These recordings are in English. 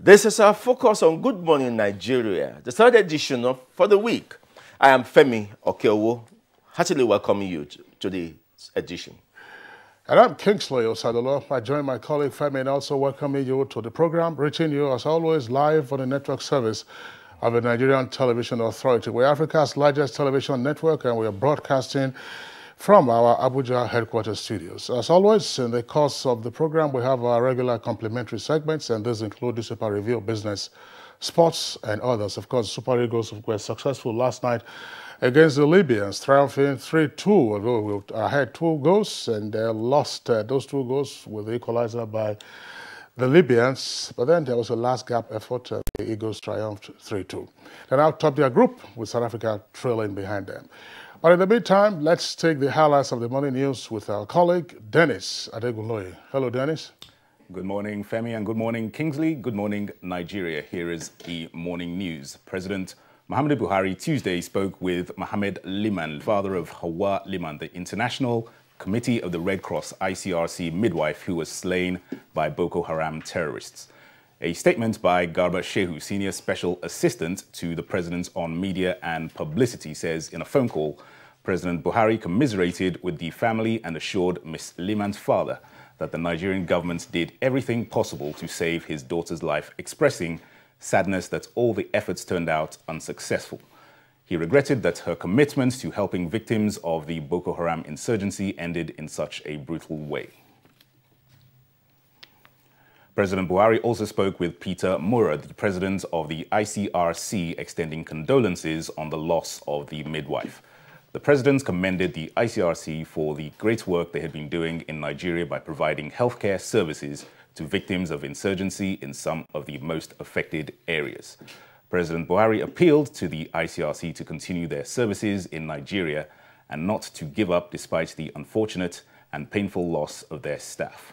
This is our focus on Good Morning Nigeria, the third edition of For the Week. I am Femi Okeowo, heartily welcoming you to the edition. And I'm Kingsley Osadolo. I join my colleague Femi in also welcoming you to the program, reaching you as always live on the network service of the Nigerian Television Authority. We're Africa's largest television network, and we are broadcasting from our Abuja headquarters studios. As always, in the course of the program, we have our regular complimentary segments, and these include the Super Review, business, sports, and others. Of course, Super Eagles were successful last night against the Libyans, triumphing 3-2, although we had 2 goals, and they lost those 2 goals with the equalizer by the Libyans. But then there was a last-gap effort, and the Eagles triumphed 3-2. They now top their group, with South Africa trailing behind them. But in the meantime, let's take the highlights of the morning news with our colleague, Dennis Adegunloye. Hello, Dennis. Good morning, Femi, and good morning, Kingsley. Good morning, Nigeria. Here is the morning news. President Muhammadu Buhari Tuesday spoke with Mohammed Liman, father of Hawa Liman, the International Committee of the Red Cross ICRC midwife who was slain by Boko Haram terrorists. A statement by Garba Shehu, Senior Special Assistant to the President on Media and Publicity, says in a phone call, President Buhari commiserated with the family and assured Ms. Liman's father that the Nigerian government did everything possible to save his daughter's life, expressing sadness that all the efforts turned out unsuccessful. He regretted that her commitment to helping victims of the Boko Haram insurgency ended in such a brutal way. President Buhari also spoke with Peter Mura, the president of the ICRC, extending condolences on the loss of the midwife. The president commended the ICRC for the great work they had been doing in Nigeria by providing healthcare services to victims of insurgency in some of the most affected areas. President Buhari appealed to the ICRC to continue their services in Nigeria and not to give up despite the unfortunate and painful loss of their staff.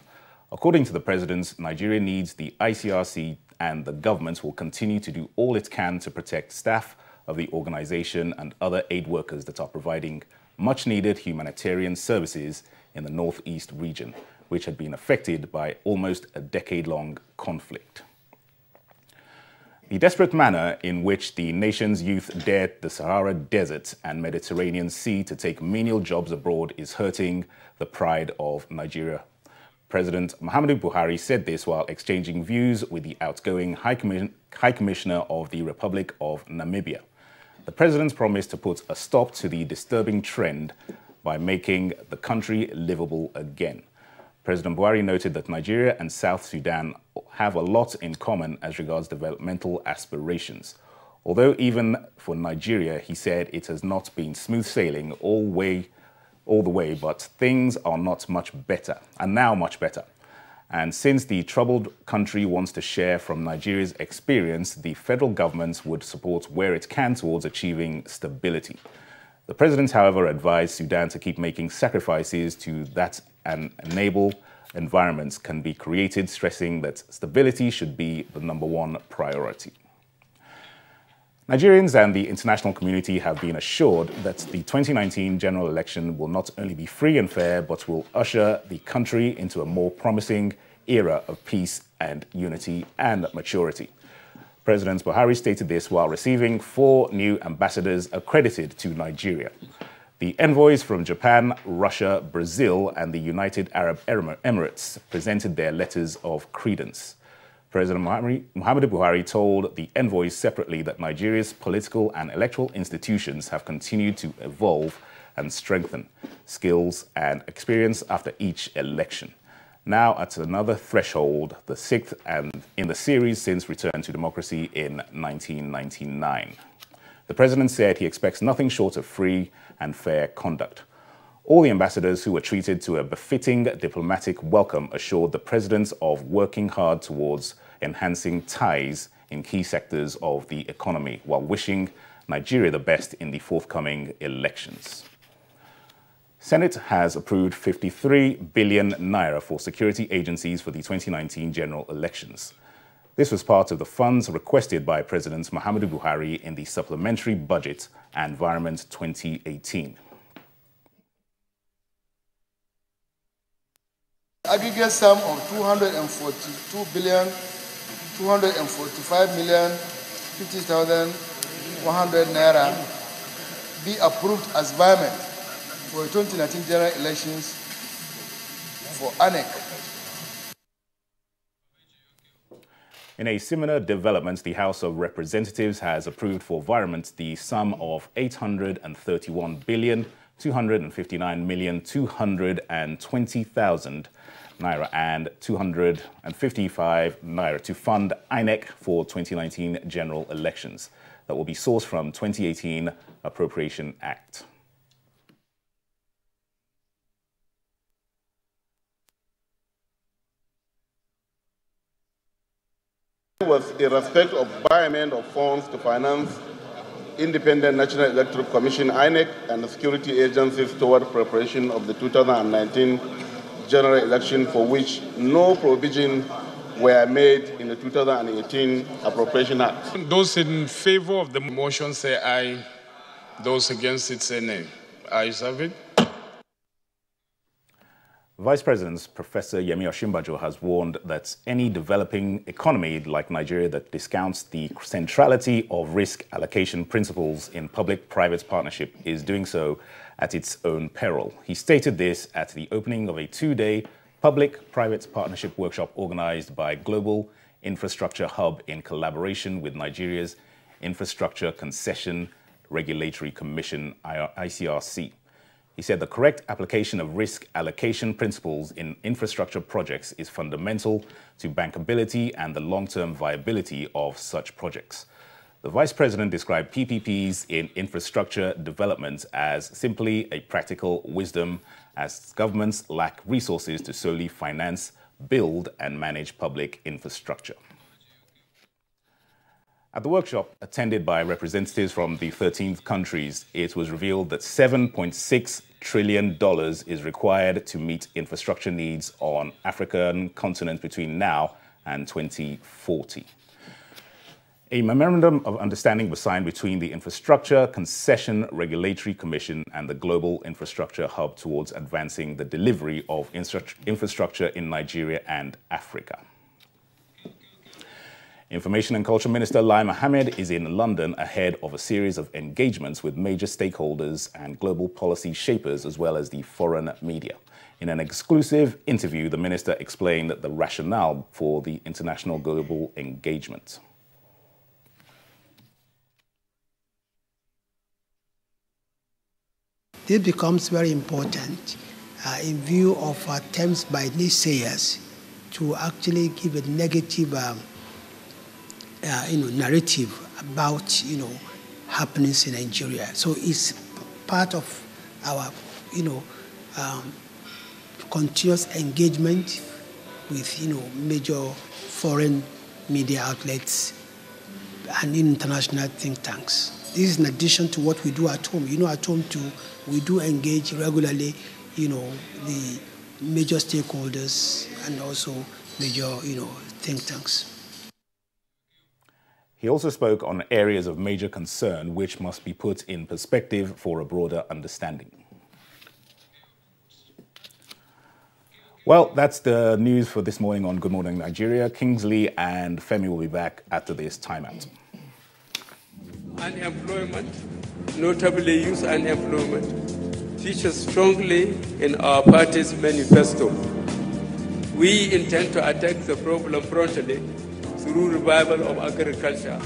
According to the president, Nigeria needs the ICRC, and the government will continue to do all it can to protect staff of the organization and other aid workers that are providing much-needed humanitarian services in the northeast region, which had been affected by almost a decade-long conflict. The desperate manner in which the nation's youth dared the Sahara Desert and Mediterranean Sea to take menial jobs abroad is hurting the pride of Nigeria. President Muhammadu Buhari said this while exchanging views with the outgoing High Commissioner of the Republic of Namibia. The president promised to put a stop to the disturbing trend by making the country livable again. President Buhari noted that Nigeria and South Sudan have a lot in common as regards developmental aspirations. Although even for Nigeria, he said it has not been smooth sailing all the way, but things are not much better, and now much better. And since the troubled country wants to share from Nigeria's experience, the federal government would support where it can towards achieving stability. The president, however, advised Sudan to keep making sacrifices to that and enable environments can be created, stressing that stability should be the #1 priority. Nigerians and the international community have been assured that the 2019 general election will not only be free and fair, but will usher the country into a more promising era of peace and unity and maturity. President Buhari stated this while receiving 4 new ambassadors accredited to Nigeria. The envoys from Japan, Russia, Brazil, and the United Arab Emirates presented their letters of credence. President Muhammadu Buhari told the envoys separately that Nigeria's political and electoral institutions have continued to evolve and strengthen skills and experience after each election. Now at another threshold, the 6th and in the series since return to democracy in 1999. The president said he expects nothing short of free and fair conduct. All the ambassadors who were treated to a befitting diplomatic welcome assured the president of working hard towards enhancing ties in key sectors of the economy while wishing Nigeria the best in the forthcoming elections. Senate has approved 53 billion naira for security agencies for the 2019 general elections. This was part of the funds requested by President Muhammadu Buhari in the Supplementary Budget and Environment 2018. Aggregate sum of 242 billion 245,050,100 naira be approved as payment for the 2019 general elections for ANEC. In a similar development, the House of Representatives has approved for environment the sum of 831,259,220,000 naira and 255 naira to fund INEC for 2019 general elections that will be sourced from 2018 Appropriation Act. Was in respect of payment of funds to finance Independent National Electoral Commission (INEC) and the security agencies toward preparation of the 2019 general election, for which no provision were made in the 2018 Appropriation Act. Those in favor of the motion say aye. Those against it say nay. Ayes have it. Vice President Professor Yemi Osinbajo has warned that any developing economy like Nigeria that discounts the centrality of risk allocation principles in public-private partnership is doing so at its own peril. He stated this at the opening of a two-day public-private partnership workshop organized by Global Infrastructure Hub in collaboration with Nigeria's Infrastructure Concession Regulatory Commission, ICRC. He said the correct application of risk allocation principles in infrastructure projects is fundamental to bankability and the long-term viability of such projects. The Vice President described PPPs in infrastructure development as simply a practical wisdom, as governments lack resources to solely finance, build, and manage public infrastructure. At the workshop, attended by representatives from the 13 countries, it was revealed that $7.6 trillion is required to meet infrastructure needs on African continent between now and 2040. A memorandum of understanding was signed between the Infrastructure Concession Regulatory Commission and the Global Infrastructure Hub towards advancing the delivery of infrastructure in Nigeria and Africa. Information and Culture Minister Lai Mohammed is in London ahead of a series of engagements with major stakeholders and global policy shapers, as well as the foreign media. In an exclusive interview, the minister explained the rationale for the international global engagement. This becomes very important in view of attempts by naysayers to actually give a negative narrative about, happenings in Nigeria. So it's part of our, continuous engagement with, major foreign media outlets and international think tanks. This is in addition to what we do at home. At home too, we do engage regularly, the major stakeholders and also major, think tanks. He also spoke on areas of major concern which must be put in perspective for a broader understanding. Well, that's the news for this morning on Good Morning Nigeria. Kingsley and Femi will be back after this timeout. Unemployment, notably youth unemployment, features strongly in our party's manifesto. We intend to attack the problem frontally through revival of agriculture.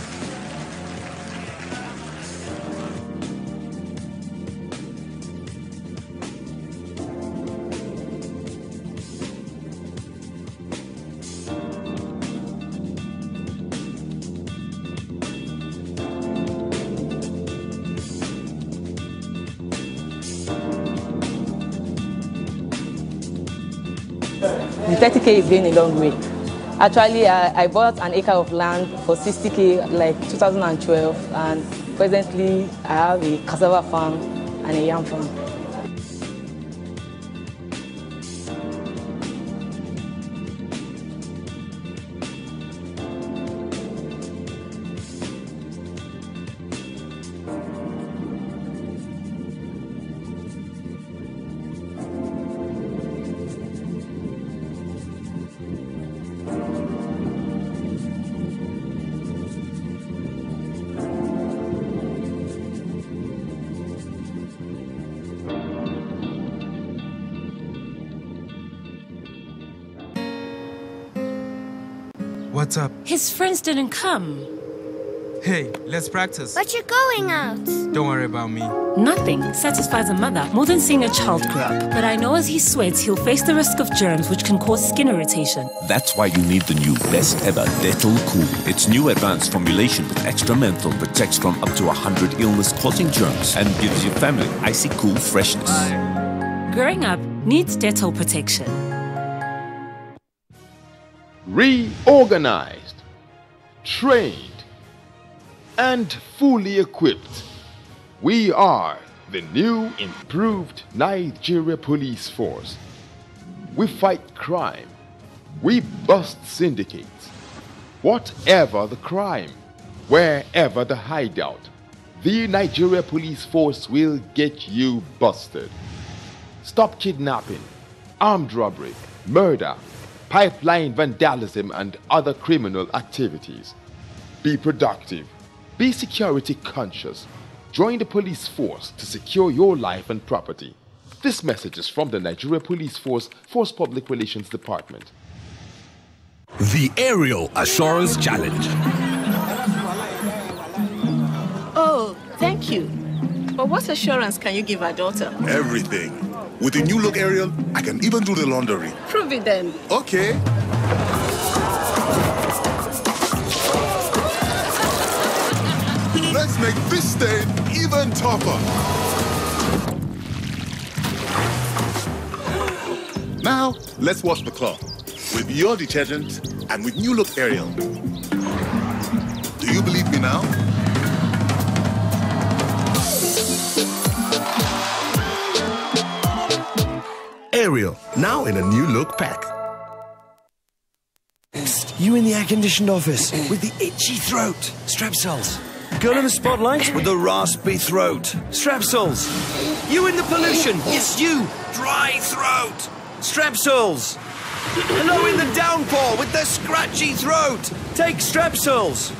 The 30K is going a long way. Actually, I bought an acre of land for 60K like 2012, and presently I have a cassava farm and a yam farm. What's up? His friends didn't come. Hey, let's practice. But you're going out. Don't worry about me. Nothing satisfies a mother more than seeing a child grow up. But I know as he sweats, he'll face the risk of germs which can cause skin irritation. That's why you need the new best ever Dettol Cool. Its new advanced formulation with extra menthol protects from up to 100 illness-causing germs and gives your family icy cool freshness. Growing up needs Dettol protection. Reorganized, trained, and fully equipped, we are the new improved Nigeria Police Force. We fight crime. We bust syndicates. Whatever the crime, wherever the hideout, the Nigeria Police Force will get you busted. Stop kidnapping, armed robbery, murder, pipeline vandalism, and other criminal activities. Be productive. Be security conscious. Join the police force to secure your life and property. This message is from the Nigeria Police Force Public Relations Department. The Aerial Assurance Challenge. Oh, thank you. But what assurance can you give our daughter? Everything. With the new look Aerial, I can even do the laundry. Prove it then. Okay. Let's make this stain even tougher. Now, let's wash the cloth with your detergent and with new look Aerial. Do you believe me now? Aerial, now in a new look pack. You in the air-conditioned office with the itchy throat. Strepsils. Girl in the spotlight with the raspy throat. Strepsils. You in the pollution. Yes, you. Dry throat. Strepsils. Hello in the downpour with the scratchy throat. Take Strepsils.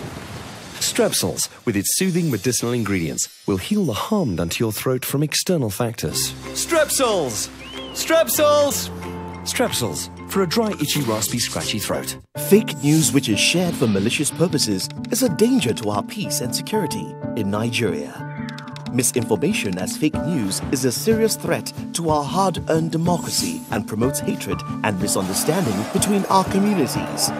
Strepsils, with its soothing medicinal ingredients, will heal the harm done to your throat from external factors. Strepsils. Strepsils. Strepsils, for a dry, itchy, raspy, scratchy throat. Fake news which is shared for malicious purposes is a danger to our peace and security in Nigeria. Misinformation as fake news is a serious threat to our hard-earned democracy and promotes hatred and misunderstanding between our communities.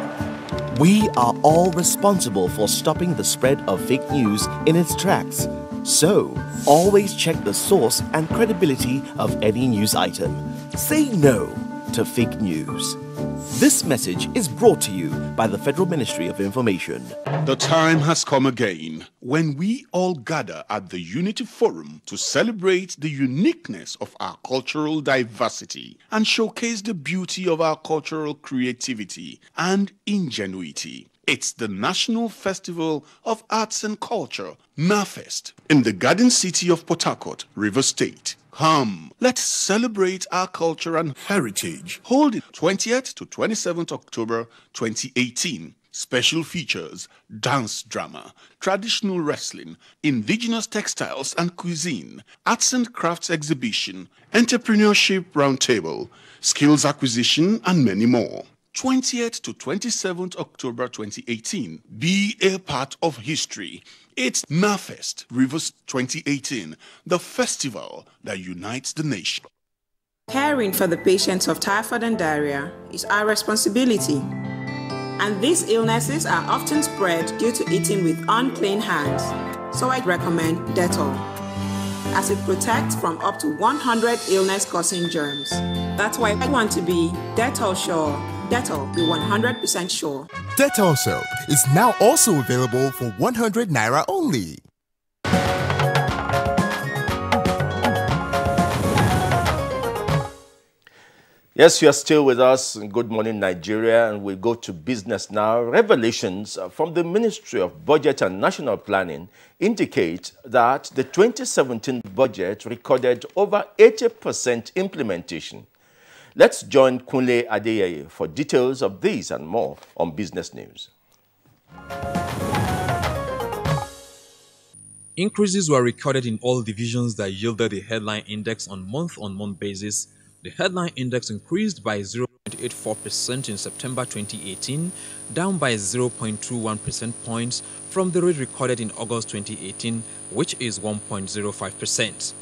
We are all responsible for stopping the spread of fake news in its tracks. So, always check the source and credibility of any news item. Say no to fake news. This message is brought to you by the Federal Ministry of Information. The time has come again when we all gather at the Unity Forum to celebrate the uniqueness of our cultural diversity and showcase the beauty of our cultural creativity and ingenuity. It's the National Festival of Arts and Culture, NAFEST, in the Garden City of Port Harcourt, Rivers State. Come, let's celebrate our culture and heritage. Hold it 20th to 27th October 2018. Special features, dance drama, traditional wrestling, indigenous textiles and cuisine, arts and crafts exhibition, entrepreneurship roundtable, skills acquisition, and many more. 20th to 27th October 2018. Be a part of history. It's NAFEST Rivers 2018, the festival that unites the nation. Caring for the patients of typhoid and diarrhea is our responsibility. And these illnesses are often spread due to eating with unclean hands. So I recommend Dettol, as it protects from up to 100 illness-causing germs. That's why I want to be Dettol sure. Dettol, be 100% sure. Dettol soap is now also available for 100 Naira only. Yes, you are still with us. Good morning, Nigeria, and we go to business now. Revelations from the Ministry of Budget and National Planning indicate that the 2017 budget recorded over 80% implementation. Let's join Kunle Adeyeye for details of this and more on Business News. Increases were recorded in all divisions that yielded the headline index on month-on-month basis. The headline index increased by 0.5% 0.84% in September 2018, down by 0.21 percentage points from the rate recorded in August 2018, which is 1.05%.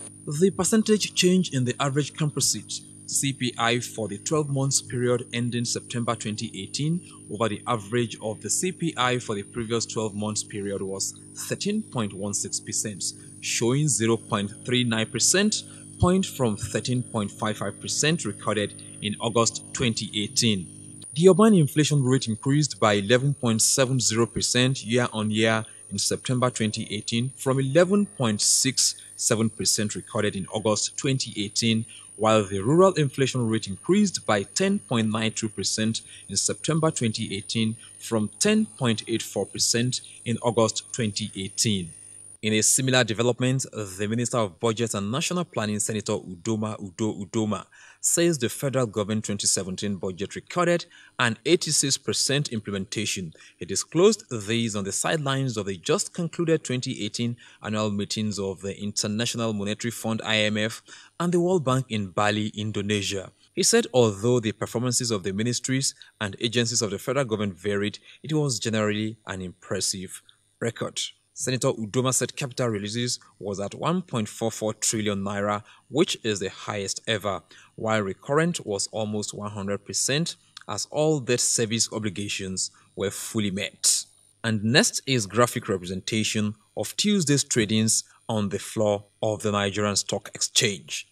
The percentage change in the average composite CPI for the 12 months period ending September 2018 over the average of the CPI for the previous 12 months period was 13.16%, showing 0.39% point from 13.55% recorded in August 2018. The urban inflation rate increased by 11.70% year-on-year in September 2018 from 11.67% recorded in August 2018, while the rural inflation rate increased by 10.92% in September 2018 from 10.84% in August 2018. In a similar development, the Minister of Budget and National Planning, Senator Udoma, says the federal government 2017 budget recorded an 86% implementation. He disclosed these on the sidelines of the just concluded 2018 annual meetings of the International Monetary Fund (IMF) and the World Bank in Bali, Indonesia. He said although the performances of the ministries and agencies of the federal government varied, it was generally an impressive record. Senator Udoma said capital releases was at 1.44 trillion naira, which is the highest ever, while recurrent was almost 100%, as all debt service obligations were fully met. And next is graphic representation of Tuesday's tradings on the floor of the Nigerian Stock Exchange.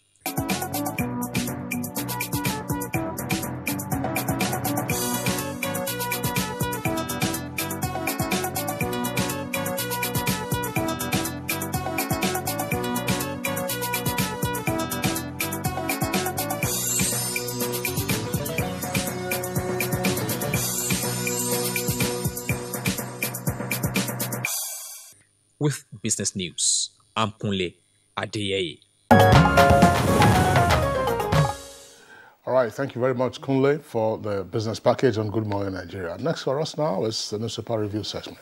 With business news, I'm Kunle Adeyeye. All right, thank you very much, Kunle, for the business package on Good Morning Nigeria. Next for us now is the newspaper review section.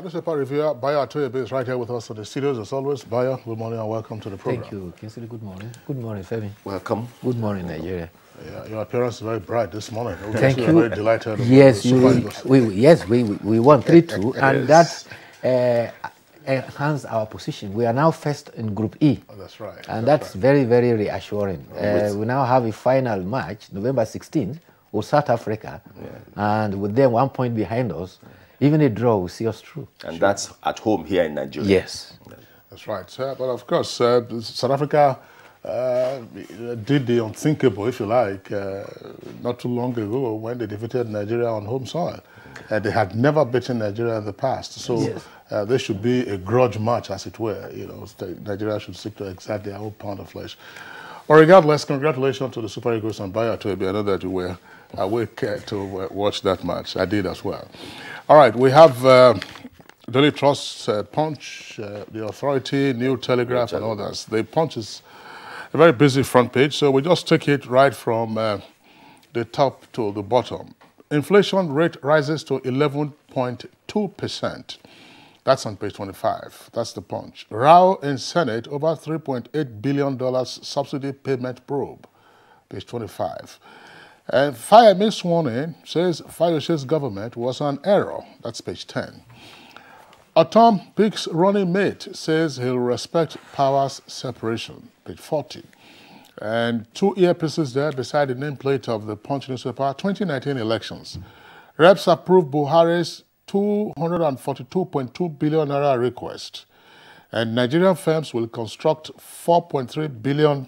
Newspaper reviewer Bayo Atoyebe is right here with us in the studios as always. Bayo, good morning and welcome to the program. Thank you, Kinsley. Good morning. Good morning, Femi. Welcome. Good morning, Nigeria. Yeah, your appearance is very bright this morning. Thank you. We're very delighted. Yes, we won 3-2, and that enhanced our position. We are now first in Group E. Oh, that's right. And that's very, very reassuring. We now have a final match, November 16th, with South Africa, and with them 1 point behind us. Even a draw will see us through. And that's at home here in Nigeria. Yes. That's right. But of course, South Africa did the unthinkable, if you like, not too long ago when they defeated Nigeria on home soil. They had never beaten Nigeria in the past. So there should be a grudge match, as it were. You know, Nigeria should seek to exact their own pound of flesh. But regardless, congratulations to the Super Eagles and Bayo Atoyebe. I know that you were awake to watch that match. I did as well. All right, we have Daily Trust, Punch, The Authority, New Telegraph, and others. The Punch is a very busy front page, so we just take it right from the top to the bottom. Inflation rate rises to 11.2%. That's on page 25. That's the Punch. Row in Senate over $3.8 billion subsidy payment probe. Page 25. And Fayemi sworn in says Fayoshe's government was an error. That's page 10. Atom picks running mate, says he'll respect powers separation. Page 40. And 2 earpieces there beside the nameplate of the Punch newspaper, 2019 elections. Reps approve Buhari's 242.2 billion naira request. And Nigerian firms will construct $4.3 billion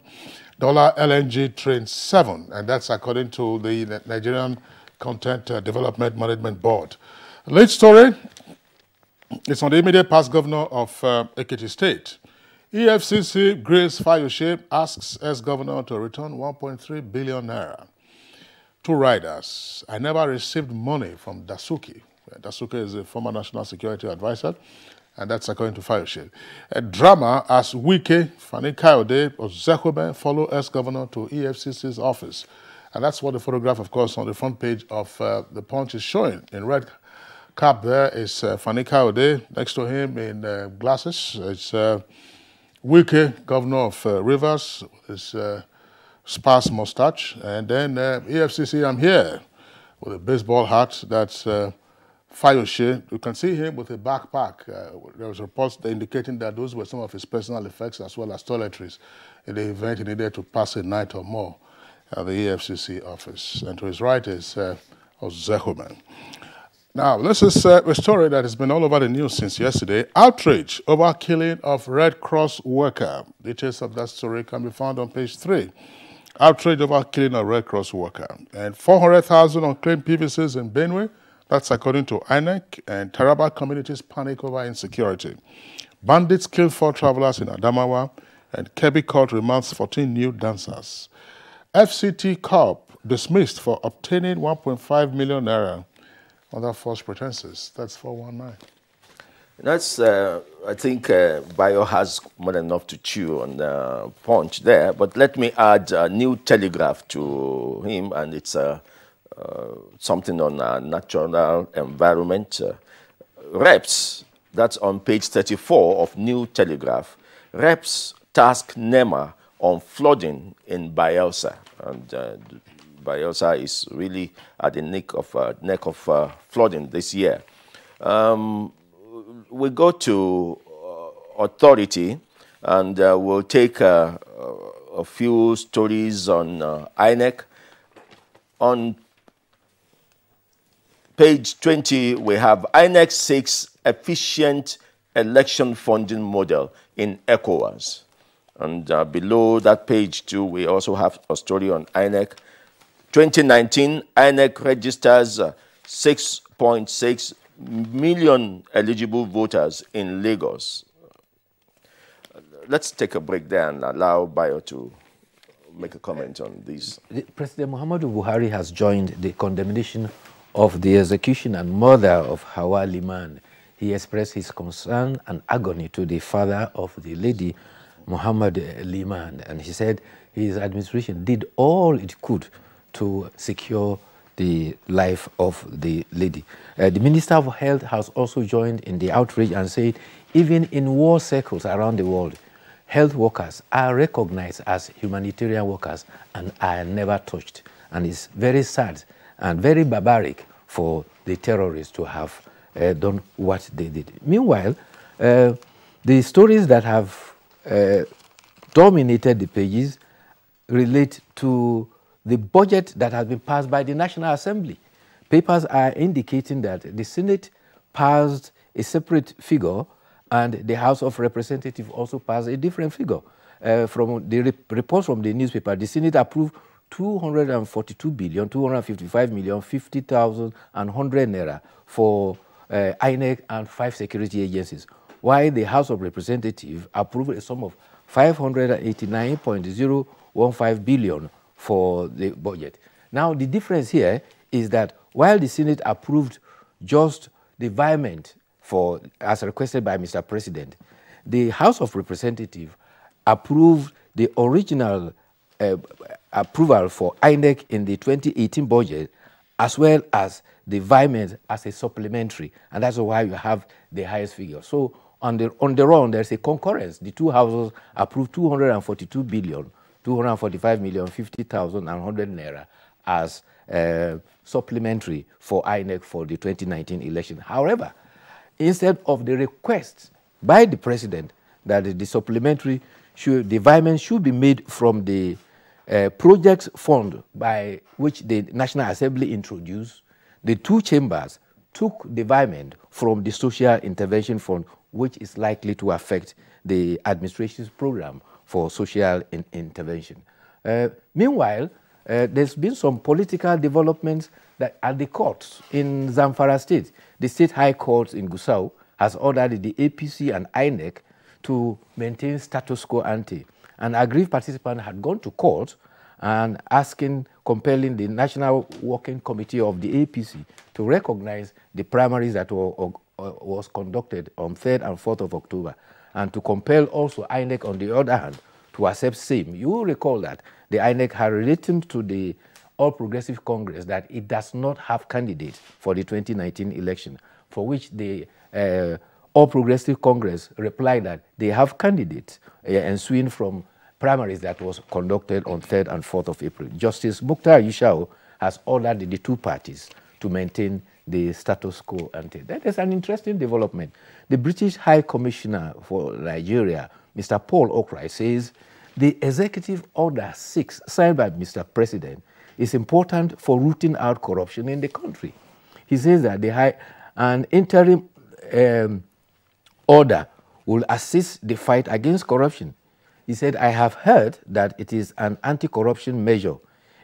LNG Train 7, and that's according to the Nigerian Content Development Management Board. Lead story, it's on the immediate past governor of Ekiti State. EFCC Grace Fayoshe asks ex-governor to return 1.3 billion naira. 2 riders. I never received money from Dasuki. Dasuki is a former national security advisor, And that's according to Fayoshe. A drama as Wike, Fani Kayode, or Zekhobe follow ex-governor to EFCC's office. And that's what the photograph, of course, on the front page of The Punch is showing. In red cap there is Fani Kayode. Next to him in glasses is Wike, governor of Rivers, his sparse mustache. And then EFCC, I'm here, with a baseball hat. That's Fayoshe. You can see him with a backpack. There was reports indicating that those were some of his personal effects as well as toiletries in the event he needed to pass a night or more at the EFCC office. And to his right is Zekhobe. Now, this is a story that has been all over the news since yesterday. Outrage over killing of Red Cross worker. Details of that story can be found on page 3. Outrage over killing a Red Cross worker. And 400,000 unclaimed PVCs in Benue. That's according to INEC. And Taraba communities panic over insecurity. Bandits kill 4 travelers in Adamawa. And Kebbi court remands 14 new dancers. FCT Corp dismissed for obtaining 1.5 million naira under false pretenses. That's 419. That's, I think Bayo has more than enough to chew on the Punch there, but let me add a new telegraph to him, and it's something on natural environment. Reps, that's on page 34 of New Telegraph. Reps task NEMA on flooding in Bayelsa, and Bayelsa is really at the neck of flooding this year. We go to authority, and we'll take a few stories on INEC. On page 20, we have INEC seeks efficient election funding model in ECOWAS. And below that page, too, we also have a story on INEC. 2019, INEC registers 6.6 million eligible voters in Lagos. Let's take a break there and allow Bayo to make a comment on this. President Muhammadu Buhari has joined the condemnation of the execution and murder of Hawa Liman. He expressed his concern and agony to the father of the lady, Muhammad Liman, and he said his administration did all it could to secure the life of the lady. The Minister of Health has also joined in the outrage and said even in war circles around the world, health workers are recognized as humanitarian workers and are never touched. And it's very sad and very barbaric for the terrorists to have done what they did. Meanwhile, the stories that have dominated the pages relate to the budget that has been passed by the National Assembly. Papers are indicating that the Senate passed a separate figure and the House of Representatives also passed a different figure. From the reports from the newspaper, the Senate approved 242 billion, 255 million, 50,000 and 100 naira for INEC and 5 security agencies, while the House of Representatives approved a sum of 589.015 billion for the budget. Now, the difference here is that while the Senate approved just the environment for, as requested by Mr. President, the House of Representatives approved the original approval for INEC in the 2018 budget, as well as the environment as a supplementary, and that's why you have the highest figure. So on the run, there's a concurrence. The two houses approved 242 billion, 245 million, 50,000 and 100 naira as supplementary for INEC for the 2019 election. However, instead of the request by the president that the supplementary should, the environment should be made from the projects fund by which the National Assembly introduced, the two chambers took the environment from the social intervention fund, which is likely to affect the administration's program for social intervention. Meanwhile, there's been some political developments that at the courts in Zamfara State. The State High Court in Gusau has ordered the APC and INEC to maintain status quo ante. An aggrieved participant had gone to court and compelling the National Working Committee of the APC to recognize the primaries that were was conducted on 3rd and 4th of October, and to compel also INEC, on the other hand, to accept same. You will recall that the INEC had written to the All Progressive Congress that it does not have candidates for the 2019 election, for which the All Progressive Congress replied that they have candidates ensuing from primaries that was conducted on 3rd and 4th of April. Justice Mukhtar Yushau has ordered the two parties to maintain the status quo ante. That is an interesting development. The British High Commissioner for Nigeria, Mr. Paul Okrai, says the Executive Order 6 signed by Mr. President is important for rooting out corruption in the country. He says that an interim order will assist the fight against corruption. He said, I have heard that it is an anti-corruption measure.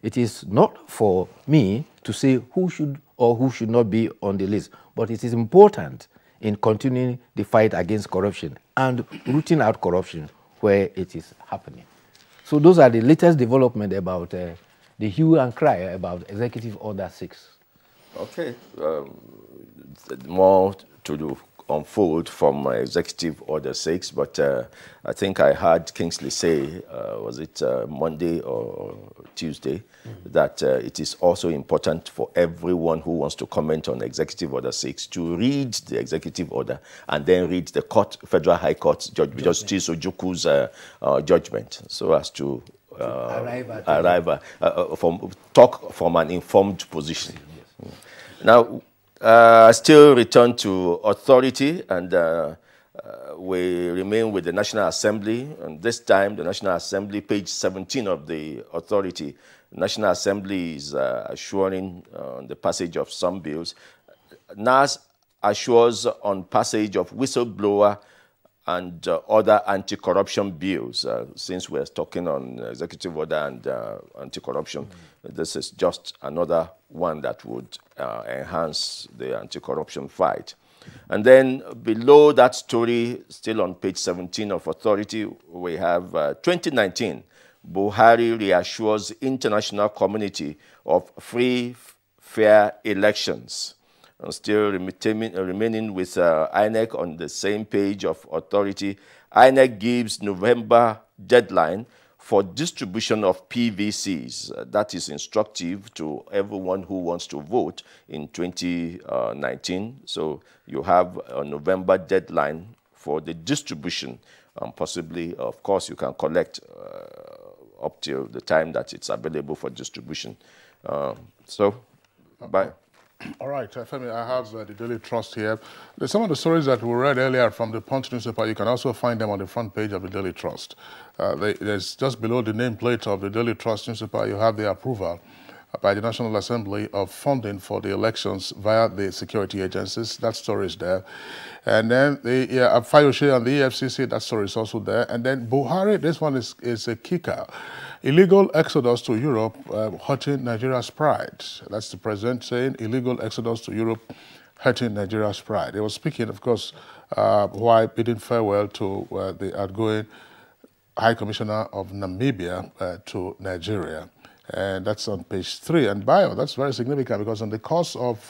It is not for me to say who should or who should not be on the list, but it is important in continuing the fight against corruption and rooting out corruption where it is happening. So those are the latest development about the hue and cry about Executive Order 6. Okay. More to do unfold from Executive Order 6, but I think I heard Kingsley say, was it Monday or Tuesday, that it is also important for everyone who wants to comment on Executive Order 6 to read the Executive Order and then read the Federal High Court Justice Ojuku's judgment, so as to talk from an informed position. Yes. Now, still return to authority, and we remain with the National Assembly. And this time, the National Assembly, page 17 of the authority, the National Assembly is assuring the passage of some bills. NAS assures on passage of whistleblower and other anti-corruption bills. Since we're talking on executive order and anti-corruption, this is just another one that would enhance the anti-corruption fight. And then below that story, still on page 17 of authority, we have 2019, Buhari reassures international community of free, fair elections. And still remaining with INEC on the same page of authority, INEC gives November deadline for distribution of PVCs. That is instructive to everyone who wants to vote in 2019. So you have a November deadline for the distribution. Possibly, of course, you can collect up till the time that it's available for distribution. Bye. All right, Femi, I have the Daily Trust here. Some of the stories that we read earlier from the Punch newspaper, you can also find them on the front page of the Daily Trust. There's just below the nameplate of the Daily Trust newspaper, you have the approval by the National Assembly of funding for the elections via the security agencies. That story is there. And then the Fayoshe and the EFCC, that story is also there. And then Buhari, this one is a kicker. Illegal exodus to Europe hurting Nigeria's pride. That's the president saying illegal exodus to Europe hurting Nigeria's pride. He was speaking, of course, while bidding farewell to the outgoing High Commissioner of Namibia to Nigeria. And that's on page 3. And that's very significant because in the course of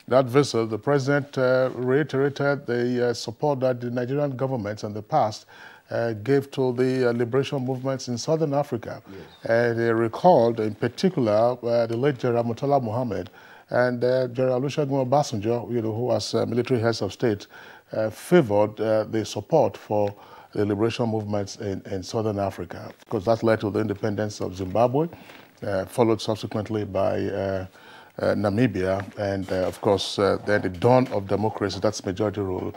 that visit, the president reiterated the support that the Nigerian government in the past gave to the liberation movements in Southern Africa. Yes. And they recalled, in particular, the late General Murtala Mohammed and General Olusegun Obasanjo, who was military heads of state, favored the support for the liberation movements in Southern Africa, because that led to the independence of Zimbabwe, followed subsequently by Namibia, and of course, then the dawn of democracy, that's majority rule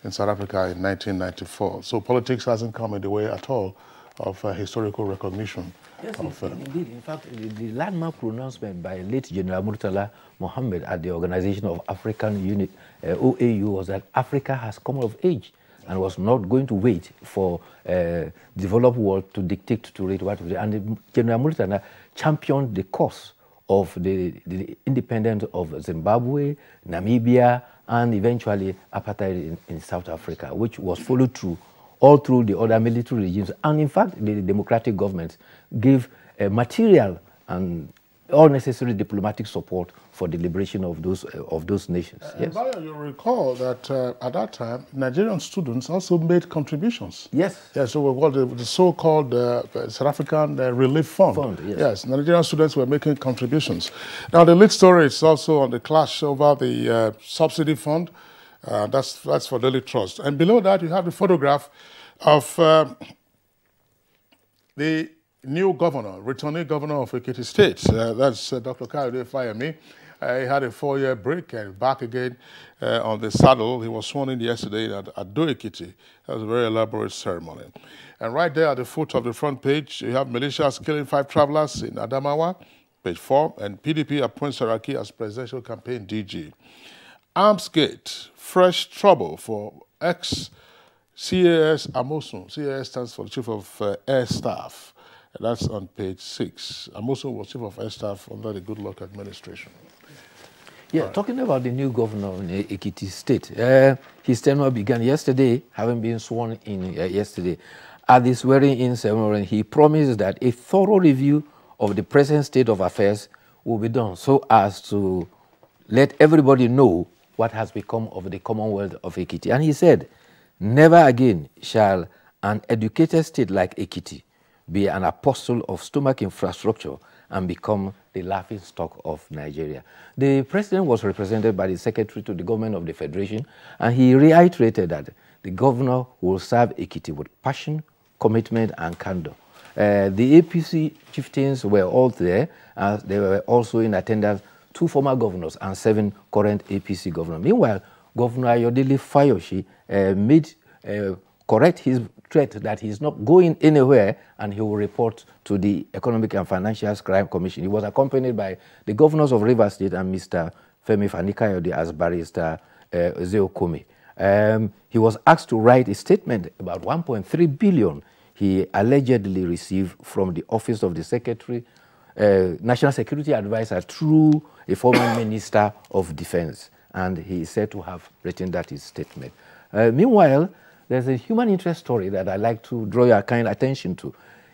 in South Africa in 1994. So politics hasn't come in the way at all of historical recognition. Yes, indeed. In fact, the landmark pronouncement by late General Murtala Mohammed at the Organization of African Unit, OAU, was that Africa has come of age and was not going to wait for the developed world to dictate to it what to do. And General Murtala championed the cause of the independence of Zimbabwe, Namibia, and eventually apartheid in South Africa, which was followed through all through the other military regimes. And in fact, the democratic governments gave material and all necessary diplomatic support for the liberation of those nations. Yes. Bayo, you recall that at that time, Nigerian students also made contributions. Yes. Yes, so we called the so-called South African Relief Fund. Yes. Yes, Nigerian students were making contributions. Now, the lead story is also on the clash over the subsidy fund. That's for Daily Trust. And below that, you have the photograph of the new governor, returning governor of Ekiti State. That's Dr. Kayode Fayemi. He had a 4-year break and back again on the saddle. He was sworn in yesterday at Ado Ekiti. That was a very elaborate ceremony. And right there at the foot of the front page, you have militias killing 5 travelers in Adamawa, page 4, and PDP appoints Saraki as presidential campaign DG. Armsgate, fresh trouble for ex-CAS Amosun. CAS stands for the Chief of Air Staff. And that's on page 6. Amosun was Chief of Air Staff under the Goodluck administration. Yeah, talking about the new governor in Ekiti State, his tenure began yesterday, having been sworn in yesterday. At the swearing-in ceremony, he promised that a thorough review of the present state of affairs will be done so as to let everybody know what has become of the Commonwealth of Ekiti. And he said, never again shall an educated state like Ekiti be an apostle of stomach infrastructure and become the laughingstock of Nigeria. The president was represented by the secretary to the government of the federation, and he reiterated that the governor will serve Ekiti with passion, commitment, and candor. The APC chieftains were all there, as they were also in attendance 2 former governors and 7 current APC governors. Meanwhile, Governor Ayodele Fayoshi correct his threat that he's not going anywhere and he will report to the Economic and Financial Crime Commission. He was accompanied by the governors of Rivers State and Mr. Femi Fani-Kayode as barrister Ezeo Kome. He was asked to write a statement about 1.3 billion he allegedly received from the office of the Secretary, National Security Advisor through a former Minister of Defense. And he is said to have written that his statement. Meanwhile, there's a human interest story that I'd like to draw your kind attention to.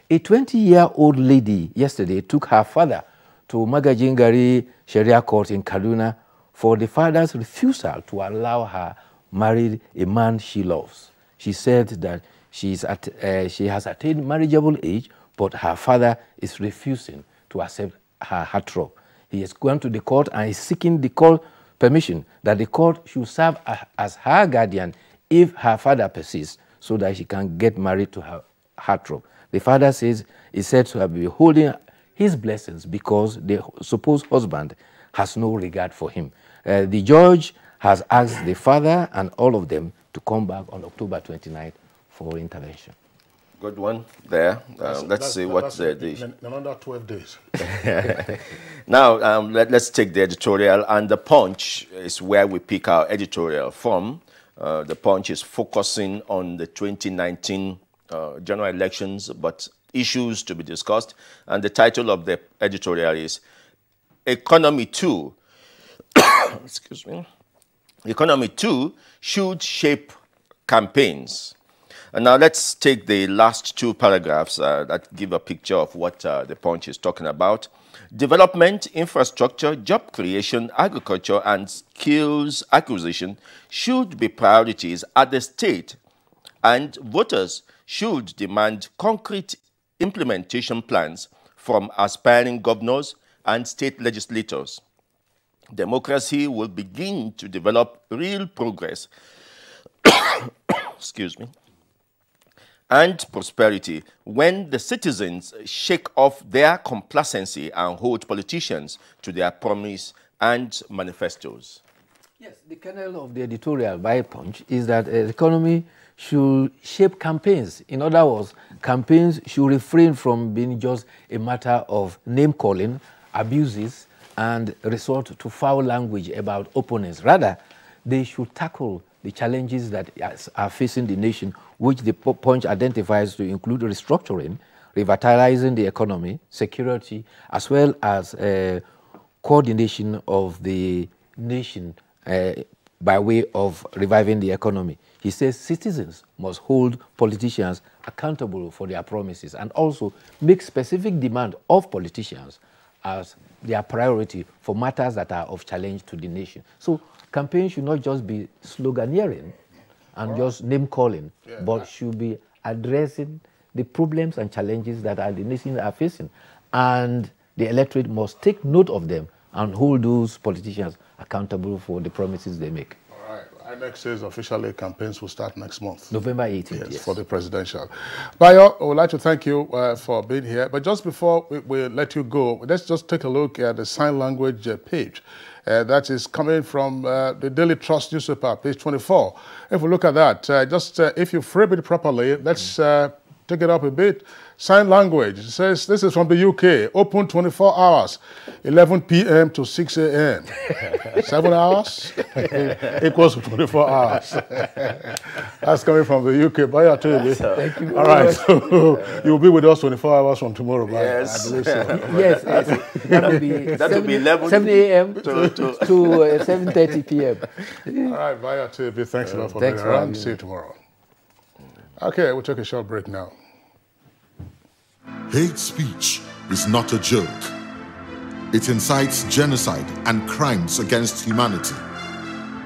A 20-year-old lady yesterday took her father to Magajingari Sharia Court in Kaduna for the father's refusal to allow her marry a man she loves. She said that she has attained marriageable age, but her father is refusing to accept her heartthrob. He has gone to the court and is seeking the court permission that the court should serve as her guardian if her father persists, so that she can get married to her heartthrob. The father says is said to have been holding his blessings because the supposed husband has no regard for him. The judge has asked the father and all of them to come back on October 29th for intervention. Good one there. Let's see what another 12 days. Now, let's take the editorial, and the Punch is where we pick our editorial from. The Punch is focusing on the 2019 general elections, but issues to be discussed. And the title of the editorial is Economy 2. Excuse me. Economy 2 should shape campaigns. And now let's take the last 2 paragraphs that give a picture of what the Punch is talking about. Development, infrastructure, job creation, agriculture, and skills acquisition should be priorities at the state, and voters should demand concrete implementation plans from aspiring governors and state legislators. Democracy will begin to develop real progress excuse me, and prosperity when the citizens shake off their complacency and hold politicians to their promise and manifestos. Yes, the kernel of the editorial by Punch is that the economy should shape campaigns. In other words, campaigns should refrain from being just a matter of name-calling, abuses, and resort to foul language about opponents. Rather, they should tackle the challenges that are facing the nation, which the Punch identifies to include restructuring, revitalizing the economy, security, as well as coordination of the nation by way of reviving the economy. He says citizens must hold politicians accountable for their promises and also make specific demand of politicians as their priority for matters that are of challenge to the nation. So campaigns should not just be sloganeering and just name-calling, but should be addressing the problems and challenges that the nation are facing. And the electorate must take note of them and hold those politicians accountable for the promises they make. All right. INEC says officially campaigns will start next month. November 18th, yes. For the presidential. Bayo, I would like to thank you for being here. But just before we let you go, let's just take a look at the sign language page. That is coming from the Daily Trust newspaper, page 24. If we look at that, if you frame it properly, let's take it up a bit. Sign language. It says this is from the UK. Open 24 hours, 11 p.m. to 6 a.m. 7 hours equals 24 hours. That's coming from the UK. Bayo, thank you. All right. So you'll be with us 24 hours from tomorrow, Bayo. Yes. I believe so. Yes. That will be 7 a.m. to 7:30 p.m. All right, Bayo, thanks a lot for being around. See you tomorrow. Okay, we'll take a short break now. Hate speech is not a joke. It incites genocide and crimes against humanity.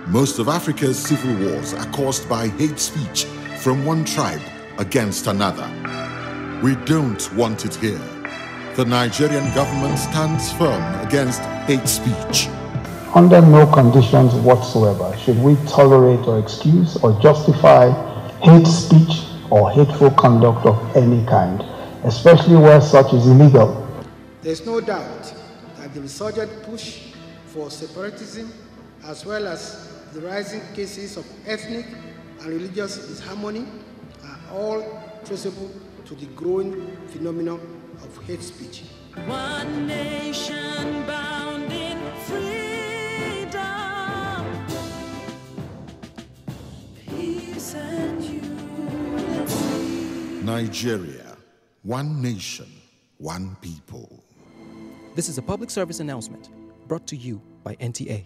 Most of Africa's civil wars are caused by hate speech from one tribe against another. We don't want it here. The Nigerian government stands firm against hate speech. Under no conditions whatsoever should we tolerate or excuse or justify hate speech or hateful conduct of any kind, especially where such is illegal. There is no doubt that the resurgent push for separatism, as well as the rising cases of ethnic and religious disharmony, are all traceable to the growing phenomenon of hate speech. One nation bound in freedom, peace and unity. Nigeria, one nation, one people. This is a public service announcement brought to you by NTA.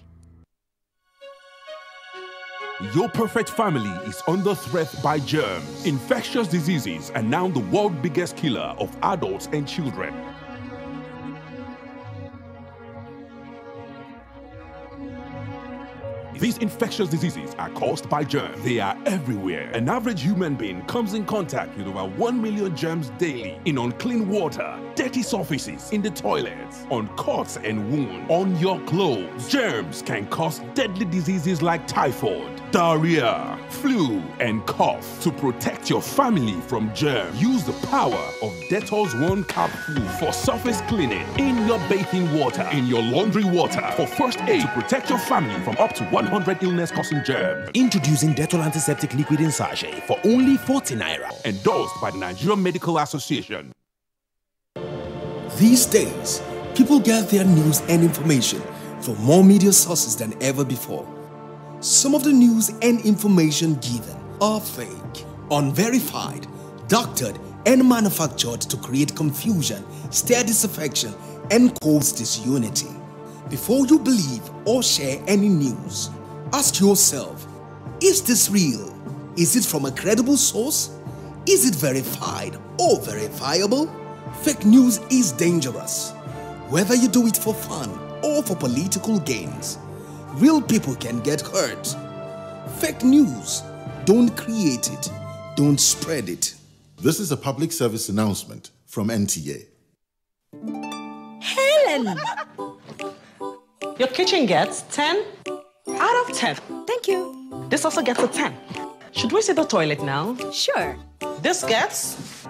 Your perfect family is under threat by germs. Infectious diseases are now the world's biggest killer of adults and children. These infectious diseases are caused by germs. They are everywhere. An average human being comes in contact with over 1 million germs daily in unclean water, dirty surfaces, in the toilets, on cuts and wounds, on your clothes. Germs can cause deadly diseases like typhoid, diarrhea, flu, and cough. To protect your family from germs, use the power of Dettol's One Cap Flu for surface cleaning in your bathing water, in your laundry water, for first aid to protect your family from up to 100 illness-causing germs. Introducing Dettol Antiseptic Liquid in Sachet for only 40 naira. Endorsed by the Nigerian Medical Association. These days, people get their news and information from more media sources than ever before. Some of the news and information given are fake, unverified, doctored, and manufactured to create confusion, stir disaffection, and cause disunity. Before you believe or share any news, ask yourself, is this real? Is it from a credible source? Is it verified or verifiable? Fake news is dangerous. Whether you do it for fun or for political gains, real people can get hurt. Fake news, don't create it, don't spread it. This is a public service announcement from NTA. Helen! Your kitchen gets 10 out of 10. Thank you. This also gets a 10. Should we see the toilet now? Sure. This gets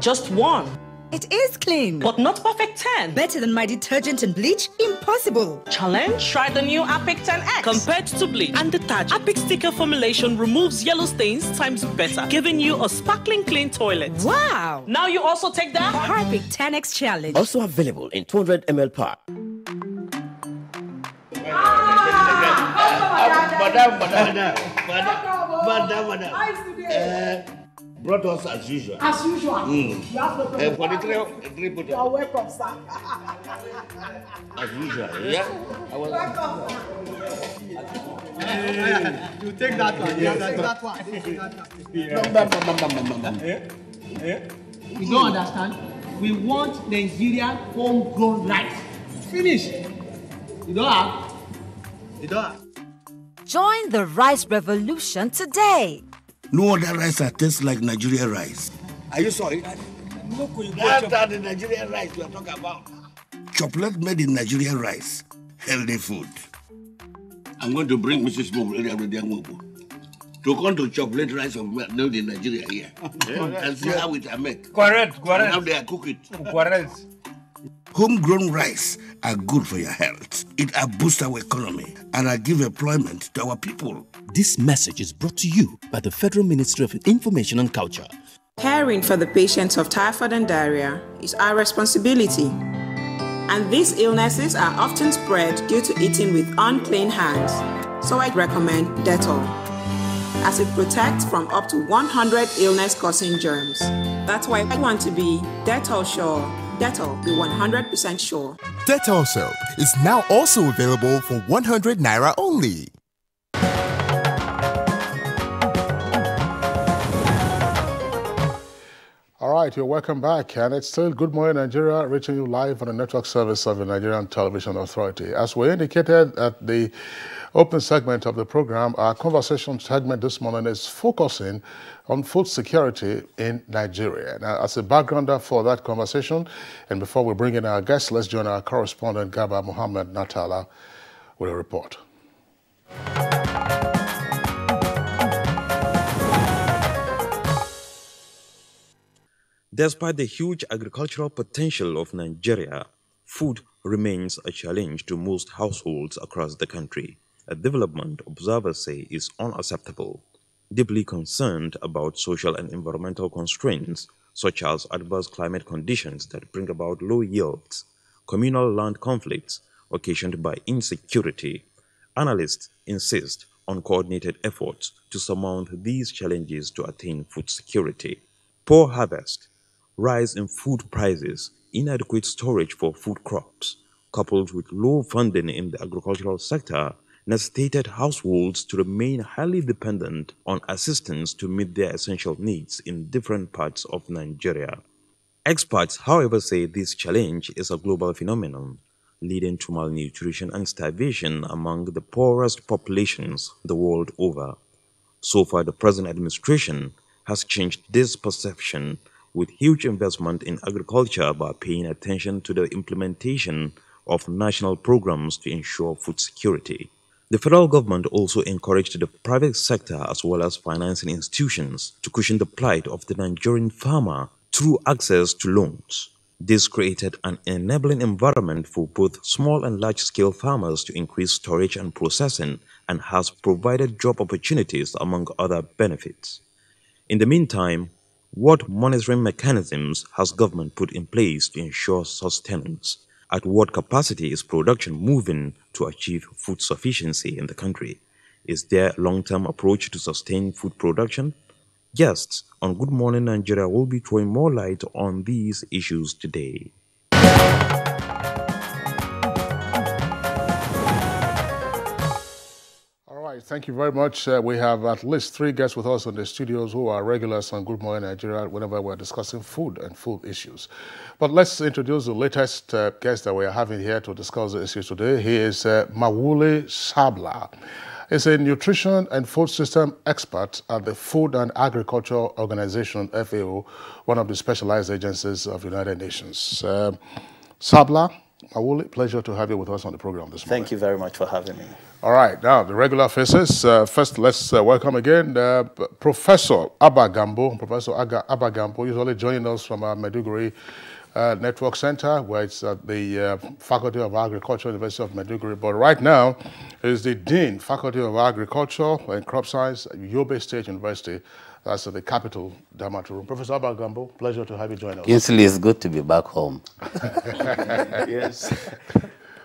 just 1. It is clean. But not perfect 10. Better than my detergent and bleach? Impossible. Challenge? Try the new Apic 10X. Compared to bleach and detergent, Apic sticker formulation removes yellow stains times better, giving you a sparkling clean toilet. Wow. Now you also take that Apic 10X challenge. Also available in 200 ml pack. Madam. Brought us as usual. As usual. You have no problem. For the three put you are welcome, sir. As usual, yeah? I was You take that one. Yes. Take that one. You don't understand? We want Nigerian homegrown rice. Finish. You don't have. You don't have. Join the rice revolution today. No other rice that tastes like Nigerian rice. Are you sorry? That's the Nigerian rice you are talking about. Chocolate made in Nigerian rice. Healthy food. I'm going to bring Mrs. Mobu to come to chocolate rice of made in Nigeria here. And see how it are made. Correct. And how they are cook it. Correct. Homegrown rice are good for your health. It boosts our economy and give employment to our people. This message is brought to you by the Federal Ministry of Information and Culture. Caring for the patients of typhoid and diarrhea is our responsibility. And these illnesses are often spread due to eating with unclean hands. So I recommend Dettol, as it protects from up to 100 illness-causing germs. That's why I want to be Dettol sure. Dettol, be 100% sure. Dettol soap is now also available for 100 Naira only. All right, you're welcome back, and it's still Good Morning Nigeria, reaching you live on the network service of the Nigerian Television Authority. As we indicated at the open segment of the program, our conversation segment this morning is focusing on food security in Nigeria. Now, as a backgrounder for that conversation, and before we bring in our guests, let's join our correspondent, Gaba Muhammad Natala, with a report. Despite the huge agricultural potential of Nigeria, food remains a challenge to most households across the country. A development observers say is unacceptable. Deeply concerned about social and environmental constraints, such as adverse climate conditions that bring about low yields, communal land conflicts occasioned by insecurity, analysts insist on coordinated efforts to surmount these challenges to attain food security. Poor harvest, rise in food prices, inadequate storage for food crops, coupled with low funding in the agricultural sector, necessitated households to remain highly dependent on assistance to meet their essential needs in different parts of Nigeria. Experts, however, say this challenge is a global phenomenon, leading to malnutrition and starvation among the poorest populations the world over. So far, the present administration has changed this perception with huge investment in agriculture by paying attention to the implementation of national programs to ensure food security. The federal government also encouraged the private sector as well as financing institutions to cushion the plight of the Nigerian farmer through access to loans. This created an enabling environment for both small and large-scale farmers to increase storage and processing and has provided job opportunities among other benefits. In the meantime, what monitoring mechanisms has government put in place to ensure sustenance? At what capacity is production moving to achieve food sufficiency in the country? Is there a long-term approach to sustain food production? Guests on Good Morning Nigeria will be throwing more light on these issues today. Thank you very much. We have at least 3 guests with us in the studios who are regulars on Good Morning Nigeria whenever we're discussing food and food issues. But let's introduce the latest guest that we are having here to discuss the issues today. He is Mawule Sabla. He's a nutrition and food system expert at the Food and Agriculture Organization, FAO, one of the specialized agencies of the United Nations. Sabla, Mawule, pleasure to have you with us on the program this morning. Thank you very much for having me. All right, now the regular faces. First, let's welcome again Professor Abba Gambo. Professor Abba Gambo usually joining us from our Maiduguri Network Center, where it's at the Faculty of Agriculture, University of Maiduguri. But right now, is the Dean, Faculty of Agriculture and Crop Science at Yobe State University. That's at the capital, Damaturu. Professor Abba Gambo, pleasure to have you join us. Instantly, it's good to be back home. Yes.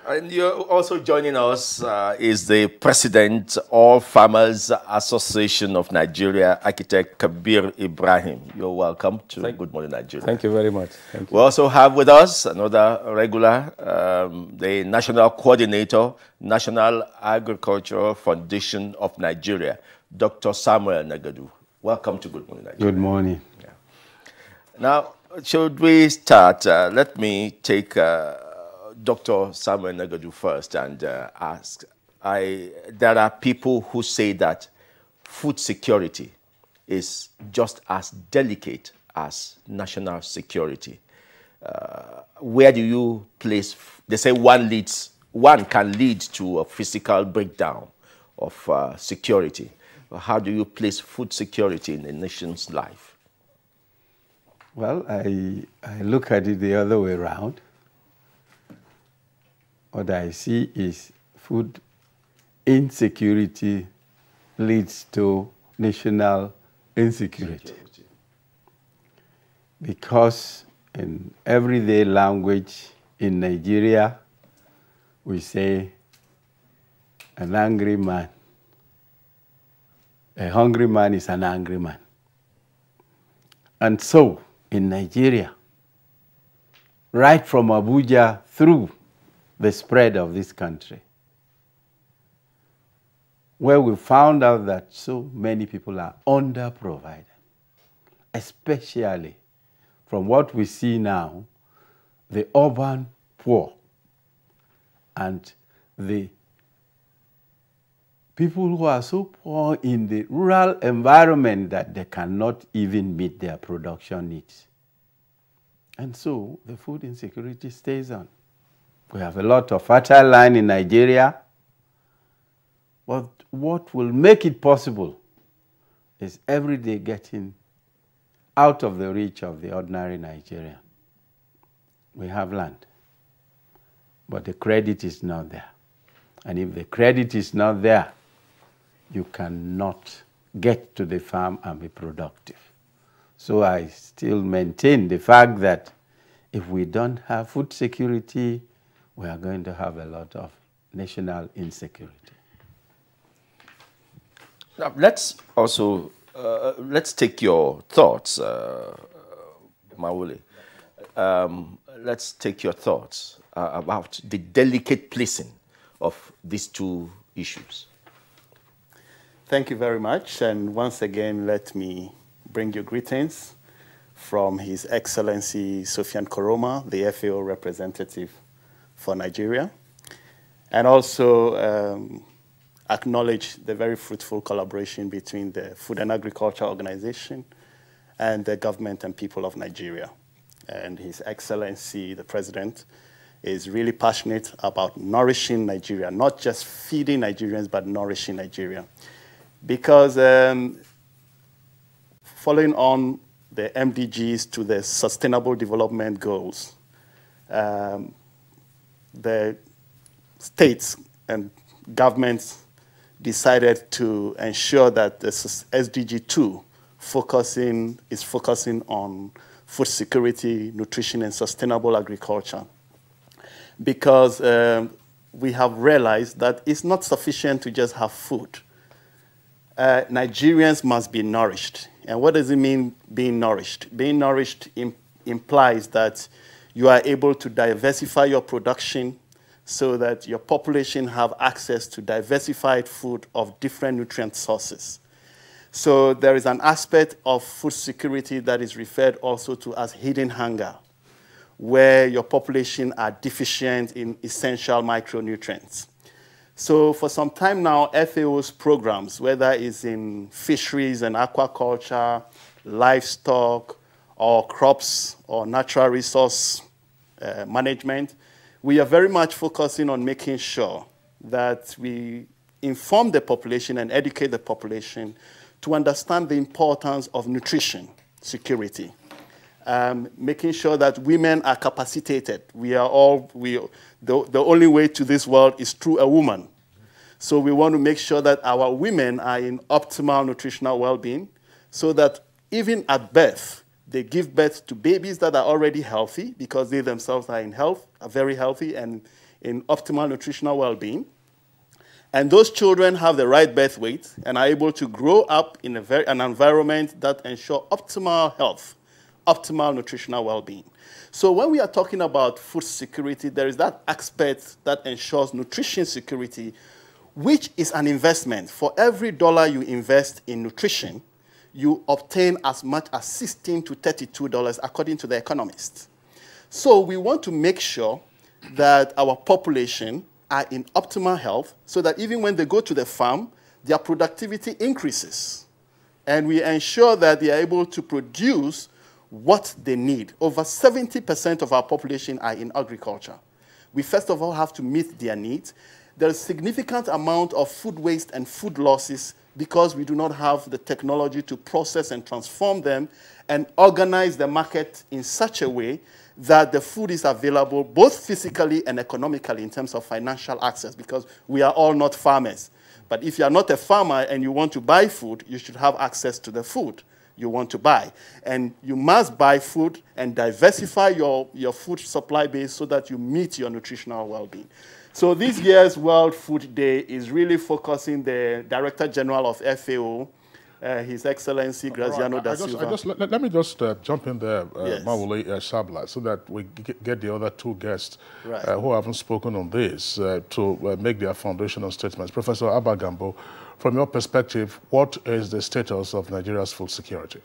And you're also joining us is the President of Farmers Association of Nigeria, Architect Kabir Ibrahim. You're welcome to Good Morning Nigeria. Thank you very much. Thank you. We also have with us another regular, the National Coordinator, National Agricultural Foundation of Nigeria, Dr. Samuel Nagadu. Welcome to Good Morning Nigeria. Good morning. Yeah. Now, should we start? Let me take Dr. Samuel Negadu first and ask, there are people who say that food security is just as delicate as national security. Where do you place, they say one can lead to a physical breakdown of security. How do you place food security in a nation's life? Well, I look at it the other way around. What I see is food insecurity leads to national insecurity. Because in everyday language in Nigeria, we say an angry man. A hungry man is an angry man. And so, in Nigeria, right from Abuja through the spread of this country, where we found out that so many people are underprovided, especially from what we see now, the urban poor and the people who are so poor in the rural environment that they cannot even meet their production needs. And so the food insecurity stays on. We have a lot of fertile land in Nigeria, but what will make it possible is every day getting out of the reach of the ordinary Nigerian. We have land, but the credit is not there. And if the credit is not there, you cannot get to the farm and be productive. So I still maintain the fact that if we don't have food security, we are going to have a lot of national insecurity. Now, let's also, let's take your thoughts, Mawule. Let's take your thoughts about the delicate placing of these two issues. Thank you very much. And once again, let me bring you greetings from His Excellency Sofian Koroma, the FAO representative for Nigeria, and also acknowledge the very fruitful collaboration between the Food and Agriculture Organization and the government and people of Nigeria. And His Excellency, the President, is really passionate about nourishing Nigeria, not just feeding Nigerians, but nourishing Nigeria. Because following on the MDGs to the Sustainable Development Goals, the states and governments decided to ensure that the SDG 2 is focusing on food security, nutrition, and sustainable agriculture. Because we have realized that it's not sufficient to just have food. Nigerians must be nourished. And what does it mean, being nourished? Being nourished implies that you are able to diversify your production so that your population have access to diversified food of different nutrient sources. So there is an aspect of food security that is referred also to as hidden hunger, where your population are deficient in essential micronutrients. So for some time now, FAO's programs, whether it's in fisheries and aquaculture, livestock, or crops, or natural resource management, we are very much focusing on making sure that we inform the population and educate the population to understand the importance of nutrition security. Making sure that women are capacitated. The only way to this world is through a woman. So we want to make sure that our women are in optimal nutritional well-being so that even at birth, they give birth to babies that are already healthy because they themselves are very healthy and in optimal nutritional well-being. And those children have the right birth weight and are able to grow up in an environment that ensures optimal health, optimal nutritional well-being. So when we are talking about food security, there is that aspect that ensures nutrition security, which is an investment. For every dollar you invest in nutrition, you obtain as much as $16 to $32 according to The Economist. So we want to make sure that our population are in optimal health so that even when they go to the farm, their productivity increases. And we ensure that they are able to produce what they need. Over 70% of our population are in agriculture. We first of all have to meet their needs. There is a significant amount of food waste and food losses because we do not have the technology to process and transform them and organize the market in such a way that the food is available both physically and economically in terms of financial access, because we are all not farmers. But if you are not a farmer and you want to buy food, you should have access to the food you want to buy. And you must buy food and diversify your food supply base so that you meet your nutritional well-being. So this year's World Food Day is really focusing the Director General of FAO, His Excellency Graziano da Silva. Let me just jump in there, Yes. Mawule Shabla, so that we get the other two guests Right. who haven't spoken on this to make their foundational statements. Professor Abagambo, from your perspective, what is the status of Nigeria's food security?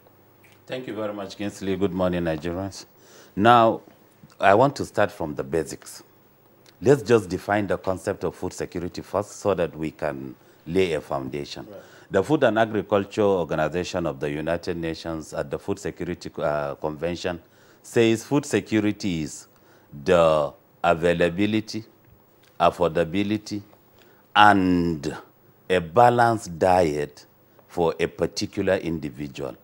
Thank you very much, Kinsley. Good morning, Nigerians. Now, I want to start from the basics. Let's just define the concept of food security first so that we can lay a foundation. Right. The Food and Agriculture Organization of the United Nations at the Food Security Convention says food security is the availability, affordability, and a balanced diet for a particular individual.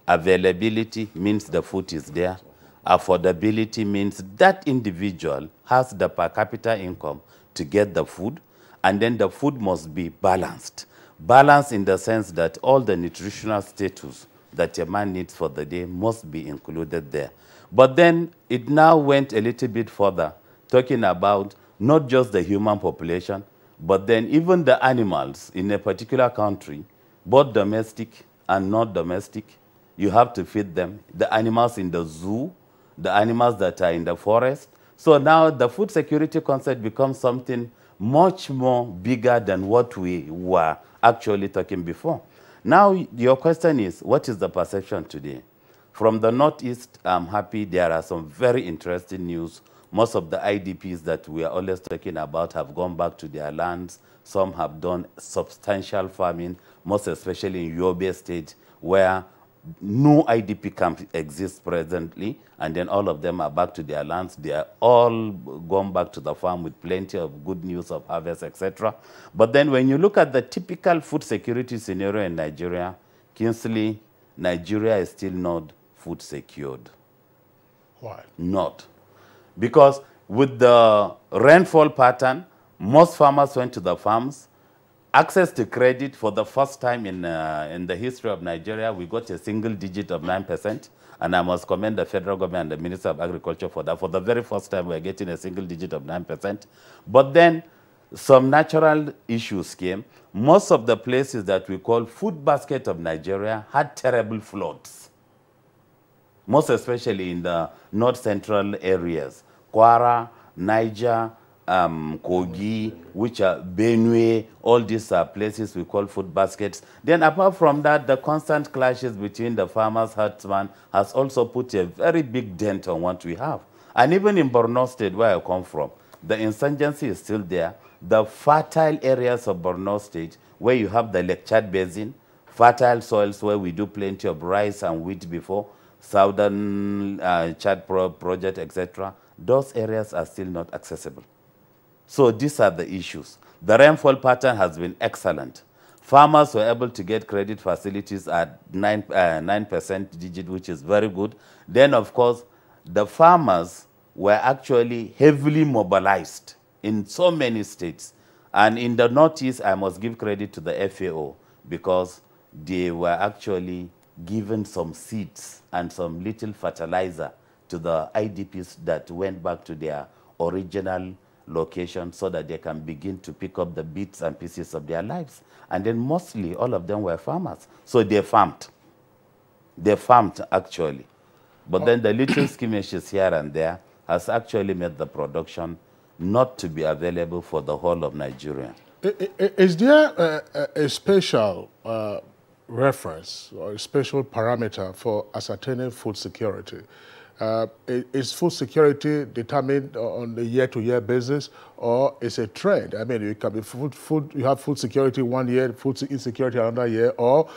Availability means the food is there. Affordability means that individual has the per capita income to get the food, and then the food must be balanced. Balanced in the sense that all the nutritional status that a man needs for the day must be included there. But then it now went a little bit further, talking about not just the human population, but then even the animals in a particular country, both domestic and not domestic, you have to feed them. The animals in the zoo, the animals that are in the forest. So now the food security concept becomes something much more bigger than what we were actually talking before. Now your question is, what is the perception today? From the Northeast, I'm happy there are some very interesting news. Most of the IDPs that we are always talking about have gone back to their lands. Some have done substantial farming, most especially in Yobe State, where no IDP camp exists presently, and then all of them are back to their lands. They are all gone back to the farm with plenty of good news of harvest, etc. But then when you look at the typical food security scenario in Nigeria, Kinsley, Nigeria is still not food secured. Why? Not. Because with the rainfall pattern, most farmers went to the farms. Access to credit for the first time in the history of Nigeria, we got a single digit of 9%. And I must commend the federal government and the Minister of Agriculture for that. For the very first time, we're getting a single digit of 9%. But then some natural issues came. Most of the places that we call food basket of Nigeria had terrible floods, most especially in the north-central areas. Kwara, Niger, Kogi, which are Benue, all these are places we call food baskets. Then apart from that, the constant clashes between the farmers, herdsmen, has also put a very big dent on what we have. And even in Borno State, where I come from, the insurgency is still there. The fertile areas of Borno State, where you have the Lake Chad Basin, fertile soils where we do plenty of rice and wheat before, Southern Chad project, etc., those areas are still not accessible. So these are the issues. The rainfall pattern has been excellent. Farmers were able to get credit facilities at 9% digit, which is very good. Then, of course, the farmers were actually heavily mobilized in so many states. And in the Northeast, I must give credit to the FAO because they were actually given some seeds and some little fertilizer to the IDPs that went back to their original location so that they can begin to pick up the bits and pieces of their lives. And then mostly all of them were farmers. So they farmed. They farmed actually. But then the little skirmishes here and there has actually made the production not to be available for the whole of Nigeria. Is there a special reference or a special parameter for ascertaining food security? Is food security determined on a year-to-year basis, or is a trend? I mean, it can be you have food security one year, food insecurity another year, or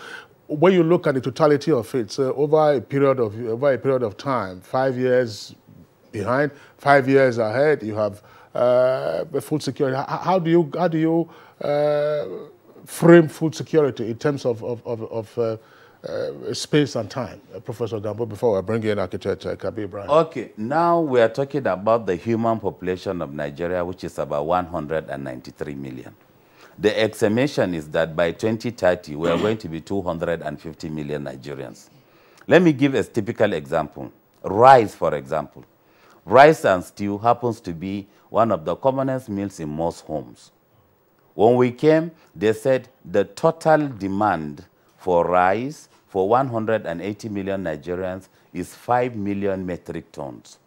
when you look at the totality of it, so over a period of time, 5 years behind, 5 years ahead, you have food security. How do you frame food security in terms of space and time? Professor Gambo, before I bring in architect Kabir Ibrahim. Okay, now we are talking about the human population of Nigeria, which is about 193 million. The estimation is that by 2030, we are going to be 250 million Nigerians. Let me give a typical example. Rice, for example. Rice and stew happens to be one of the commonest meals in most homes. When we came, they said the total demand for rice for 180 million Nigerians is 5 million metric tons.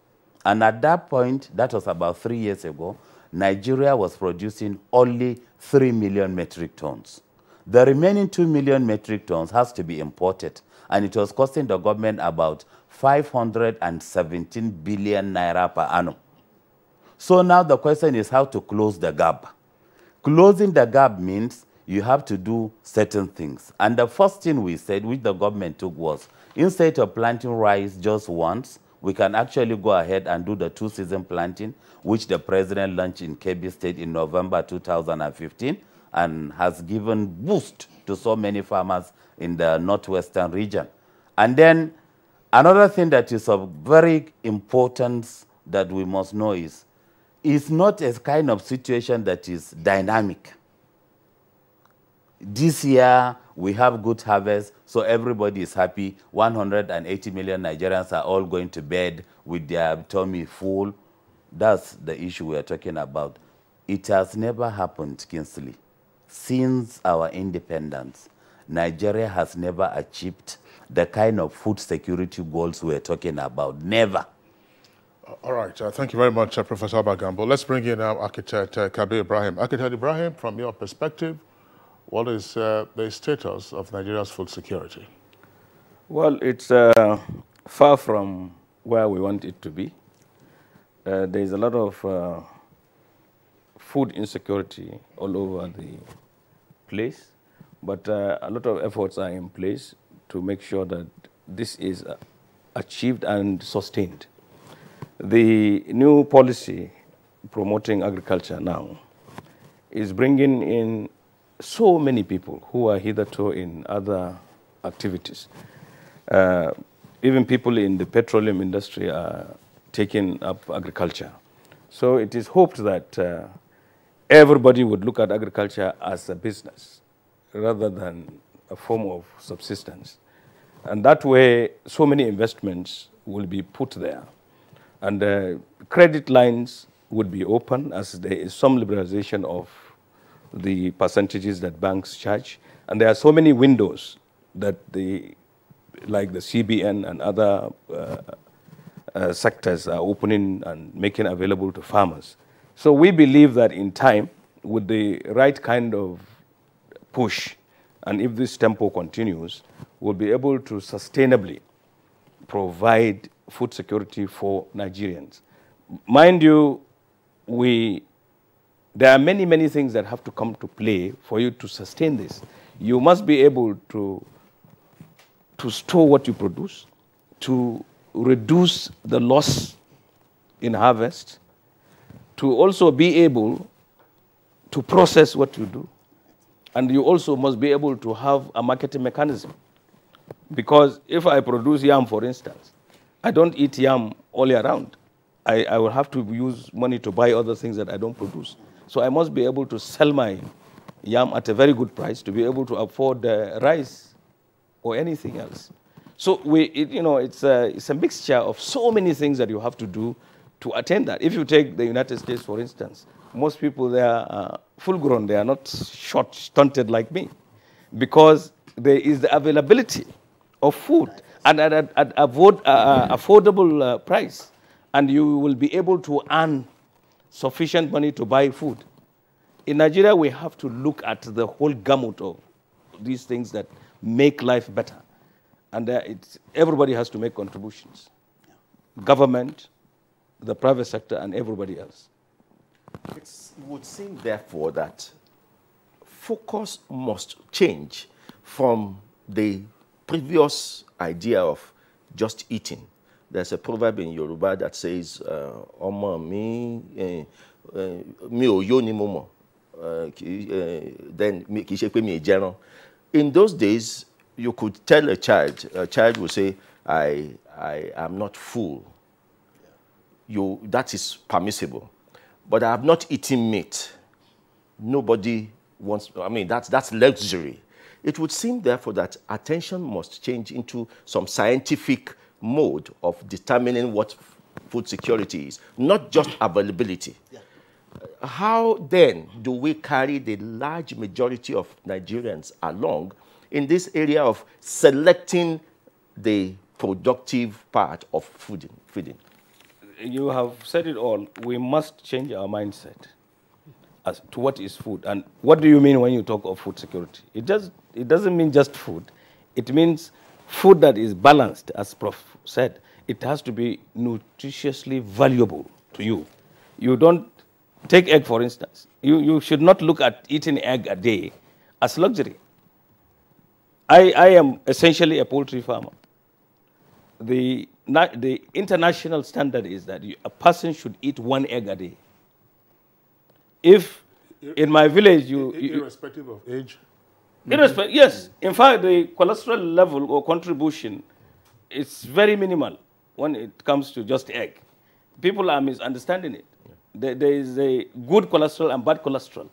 And at that point, that was about 3 years ago, Nigeria was producing only 3 million metric tons. The remaining 2 million metric tons has to be imported, and it was costing the government about 517 billion naira per annum. So now the question is how to close the gap. Closing the gap means you have to do certain things. And the first thing we said, which the government took, was instead of planting rice just once, we can actually go ahead and do the 2-season planting, which the president launched in Kebbi State in November 2015 and has given boost to so many farmers in the northwestern region. And then another thing that is of very importance that we must know is, it's not a kind of situation that is dynamic. This year, we have good harvest, so everybody is happy. 180 million Nigerians are all going to bed with their tummy full. That's the issue we are talking about. It has never happened, Kingsley. Since our independence, Nigeria has never achieved the kind of food security goals we are talking about. Never. All right. Thank you very much, Professor Abba Gambo. Let's bring in architect Kabir Ibrahim. Architect Ibrahim, from your perspective, what is the status of Nigeria's food security? Well, it's far from where we want it to be. There is a lot of food insecurity all over the place, but a lot of efforts are in place to make sure that this is achieved and sustained. The new policy promoting agriculture now is bringing in so many people who are hitherto in other activities. Even people in the petroleum industry are taking up agriculture. So it is hoped that everybody would look at agriculture as a business rather than a form of subsistence. And that way, so many investments will be put there. And credit lines would be open as there is some liberalization of the percentages that banks charge. And there are so many windows that like the CBN and other sectors are opening and making available to farmers. So we believe that in time, with the right kind of push, and if this tempo continues, we'll be able to sustainably provide food security for Nigerians. Mind you, there are many, many things that have to come to play for you to sustain this. You must be able to store what you produce, to reduce the loss in harvest, to also be able to process what you do. And you also must be able to have a marketing mechanism. Because if I produce yam, for instance, I don't eat yam all year round. I will have to use money to buy other things that I don't produce. So I must be able to sell my yam at a very good price to be able to afford rice or anything else. So it's a mixture of so many things that you have to do to attain that. If you take the United States, for instance, most people there are full-grown. They are not short, stunted like me, because there is the availability of food and at an affordable price, and you will be able to earn sufficient money to buy food. In Nigeria, we have to look at the whole gamut of these things that make life better, and everybody has to make contributions. government, the private sector, and everybody else. It would seem, therefore, that focus must change from the previous idea of just eating. There's a proverb in Yoruba that says, "Omo mi o yo ni mo mo." Then ki se pe mi jẹran. In those days, you could tell a child would say, I am not full. That is permissible. But I have not eaten meat. Nobody wants, I mean, that's luxury. It would seem, therefore, that attention must change into some scientific mode of determining what food security is, not just availability. Yeah. How then do we carry the large majority of Nigerians along in this area of selecting the productive part of feeding? You have said it all. We must change our mindset as to what is food. And what do you mean when you talk of food security? It doesn't mean just food. It means food that is balanced, as Prof said. It has to be nutritiously valuable to you. You don't take egg, for instance. You should not look at eating egg a day as luxury. I am essentially a poultry farmer. The international standard is that a person should eat 1 egg a day. If in my village irrespective of age? Yes. In fact, the cholesterol level or contribution is very minimal when it comes to just egg. People are misunderstanding it. There is a good cholesterol and bad cholesterol.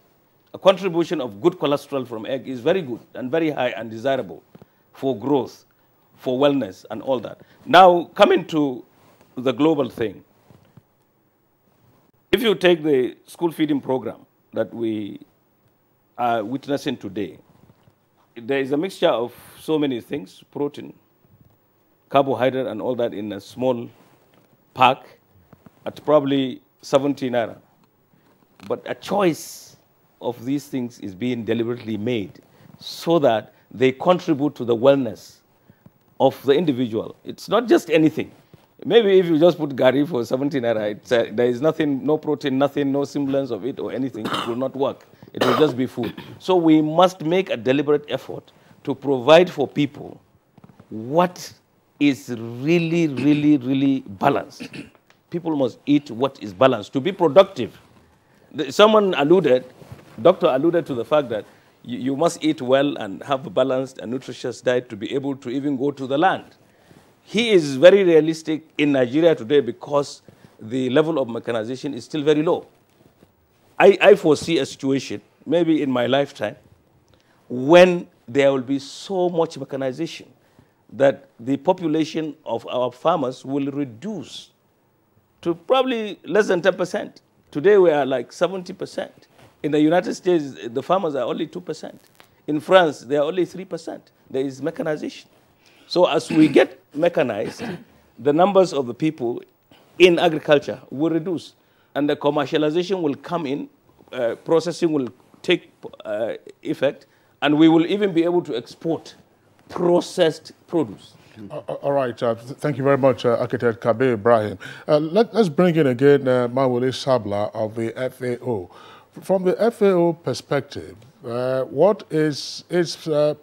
A contribution of good cholesterol from egg is very good and very high and desirable for growth, for wellness and all that. Now, coming to the global thing, if you take the school feeding program that we are witnessing today, there is a mixture of so many things, protein, carbohydrate and all that in a small pack at probably 70 naira. But a choice of these things is being deliberately made so that they contribute to the wellness of the individual. It's not just anything. Maybe if you just put gari for 70 naira, there is nothing, no protein, nothing, no semblance of it or anything, it will not work. It will just be food. So we must make a deliberate effort to provide for people what is really, really, really balanced. People must eat what is balanced to be productive. Someone alluded, doctor alluded to the fact that you must eat well and have a balanced and nutritious diet to be able to even go to the land. He is very realistic in Nigeria today because the level of mechanization is still very low. I foresee a situation, maybe in my lifetime, when there will be so much mechanization that the population of our farmers will reduce to probably less than 10%. Today we are like 70%. In the United States, the farmers are only 2%. In France, they are only 3%. There is mechanization. So as we get mechanized, the numbers of the people in agriculture will reduce. And the commercialization will come in, processing will take effect, and we will even be able to export processed produce. All right. Thank you very much, Architect Kabir Ibrahim. Let's bring in again Mawule Sabla of the FAO. From the FAO perspective, what is its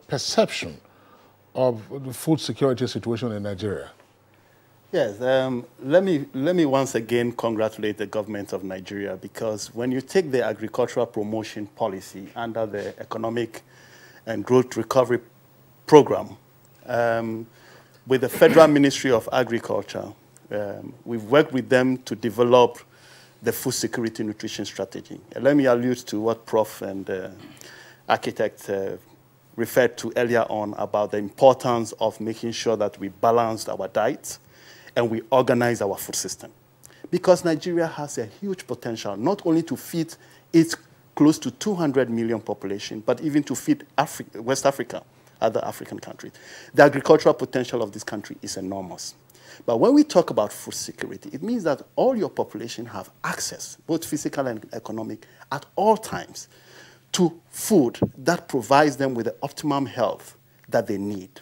perception of the food security situation in Nigeria? Yes, let me once again congratulate the government of Nigeria, because when you take the agricultural promotion policy under the Economic and Growth Recovery Program, with the Federal Ministry of Agriculture, we've worked with them to develop the food security nutrition strategy. And let me allude to what Prof and Architect referred to earlier on about the importance of making sure that we balance our diets and we organize our food system. Because Nigeria has a huge potential, not only to feed its close to 200 million population, but even to feed West Africa, other African countries. The agricultural potential of this country is enormous. But when we talk about food security, it means that all your population have access, both physical and economic, at all times, to food that provides them with the optimum health that they need.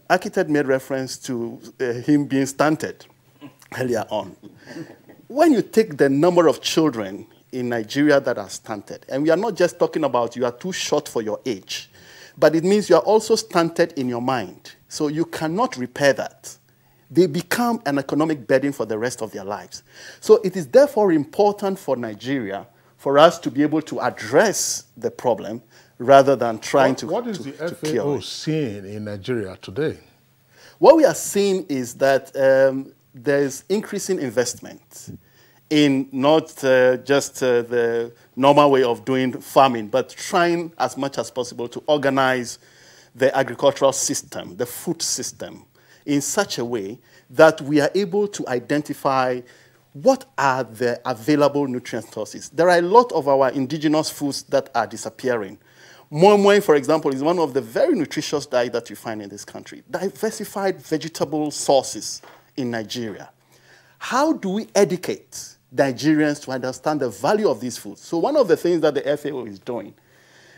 Architect made reference to him being stunted earlier on. When you take the number of children in Nigeria that are stunted, and we are not just talking about you are too short for your age, but it means you are also stunted in your mind. So you cannot repair that. They become an economic burden for the rest of their lives. So it is therefore important for Nigeria for us to be able to address the problem rather than trying to What is the FAO seeing in Nigeria today? What we are seeing is that there's increasing investment in not just the normal way of doing farming, but trying as much as possible to organize the agricultural system, the food system, in such a way that we are able to identify what are the available nutrient sources. There are a lot of our indigenous foods that are disappearing. Moi, for example, is one of the very nutritious diets that you find in this country. Diversified vegetable sources in Nigeria. How do we educate Nigerians to understand the value of these foods? So one of the things that the FAO is doing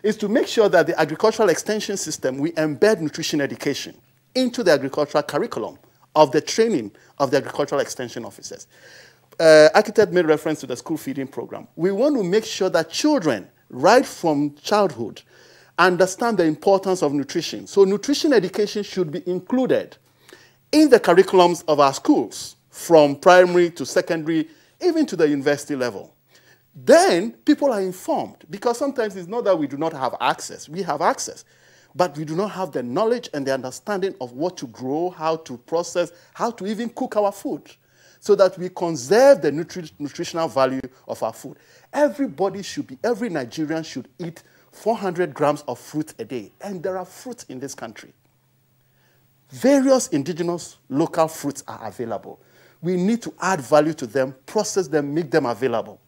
is to make sure that the agricultural extension system, we embed nutrition education into the agricultural curriculum of the training of the agricultural extension officers. Architect made reference to the school feeding program. We want to make sure that children, right from childhood, understand the importance of nutrition. So nutrition education should be included in the curriculums of our schools, from primary to secondary, even to the university level. Then people are informed, because sometimes it's not that we do not have access. We have access, but we do not have the knowledge and the understanding of what to grow, how to process, how to even cook our food, so that we conserve the nutritional value of our food. Everybody should be, every Nigerian should eat 400 grams of fruit a day. And there are fruits in this country. Various indigenous local fruits are available. We need to add value to them, process them, make them available.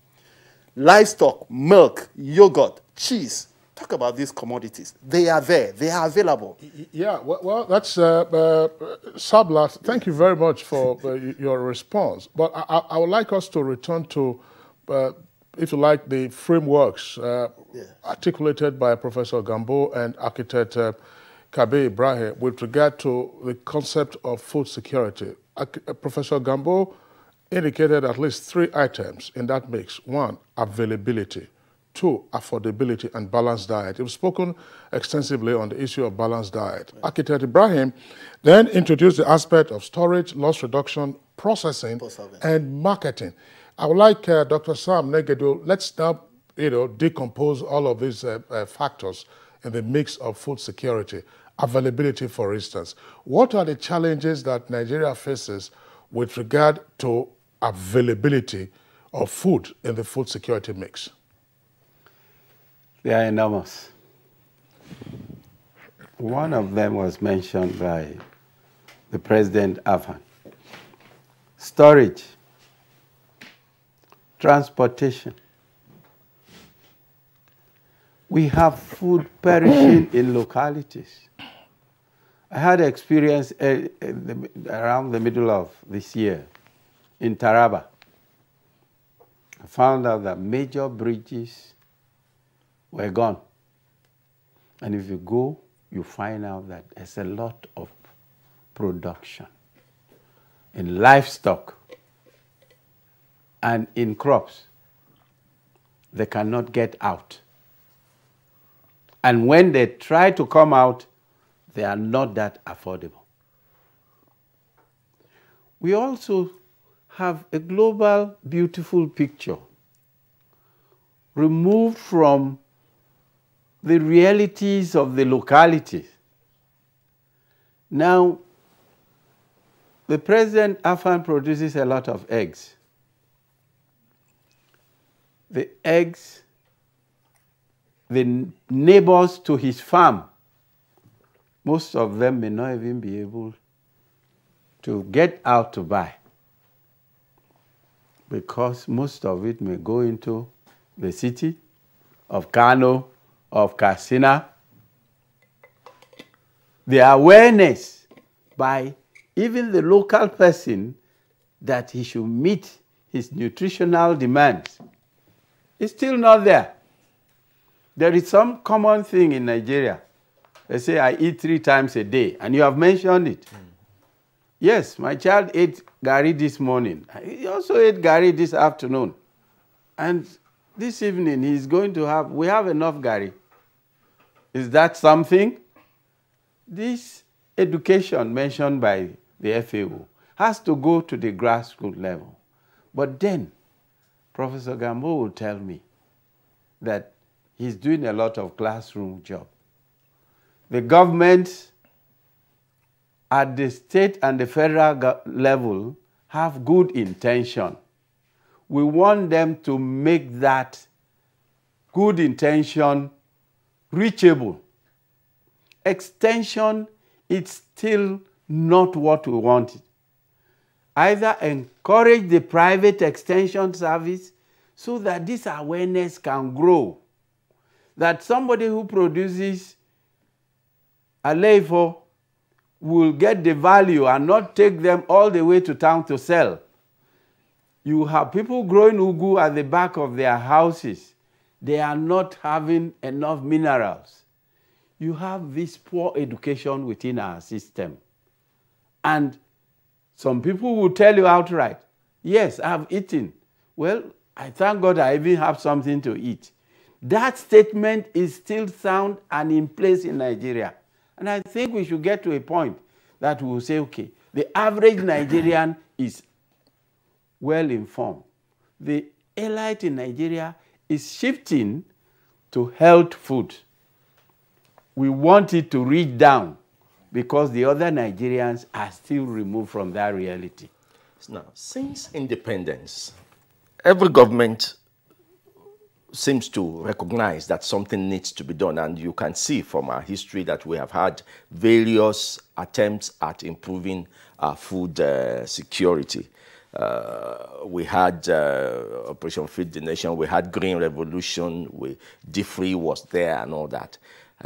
Livestock, milk, yogurt, cheese. Talk about these commodities. They are there. They are available. Yeah, well that's Sabla. Thank you very much for your response. But I would like us to return to, if you like, the frameworks articulated by Professor Gambo and Architect Kabe Ibrahim with regard to the concept of food security. Professor Gambo indicated at least 3 items in that mix. 1, availability. 2, affordability and balanced diet. You've spoken extensively on the issue of balanced diet. Right. Architect Ibrahim then introduced the aspect of storage, loss reduction, processing, and marketing. I would like Dr. Sam Negedu, let's now decompose all of these factors in the mix of food security. Availability, for instance. What are the challenges that Nigeria faces with regard to availability of food in the food security mix? They are enormous. One of them was mentioned by the President Afan. Storage, transportation. We have food perishing in localities. I had experience around the middle of this year in Taraba. I found out that major bridges were gone. And if you go, you find out that there's a lot of production in livestock and in crops. They cannot get out. And when they try to come out, they are not that affordable. We also have a global, beautiful picture removed from the realities of the localities. Now, the President Afan produces a lot of eggs. The eggs, the neighbors to his farm, most of them may not even be able to get out to buy, because most of it may go into the city of Kano, of Katsina. The awareness by even the local person that he should meet his nutritional demands is still not there. There is some common thing in Nigeria. They say, I eat 3 times a day, and you have mentioned it. Yes, my child ate gari this morning. He also ate gari this afternoon. And this evening, he's going to have, we have enough gari. Is that something? This education mentioned by the FAO has to go to the grassroots level. But then, Professor Gambo will tell me that he's doing a lot of classroom job. The government at the state and the federal level have good intention. We want them to make that good intention reachable. Extension is still not what we want. Either encourage the private extension service so that this awareness can grow. That somebody who produces a leafo will get the value and not take them all the way to town to sell. You have people growing ugu at the back of their houses. They are not having enough minerals. You have this poor education within our system. And some people will tell you outright, yes, I've eaten. Well, I thank God I even have something to eat. That statement is still sound and in place in Nigeria. And I think we should get to a point that we will say, okay, the average Nigerian is well informed. The elite in Nigeria is shifting to health food. We want it to reach down because the other Nigerians are still removed from that reality. Now, since independence, every government seems to recognize that something needs to be done, and you can see from our history that we have had various attempts at improving our food security. We had Operation Feed the Nation, we had Green Revolution, D-Free was there and all that.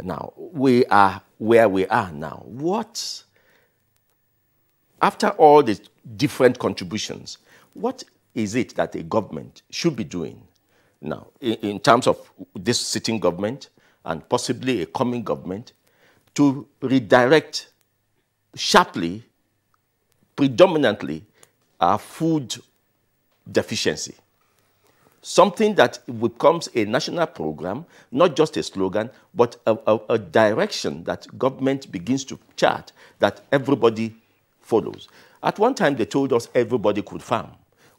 Now, we are where we are now. What, after all the different contributions, what is it that a government should be doing now, in terms of this sitting government and possibly a coming government, to redirect sharply, predominantly, our food deficiency? Something that becomes a national program, not just a slogan, but a direction that government begins to chart, that everybody follows. At one time, they told us everybody could farm.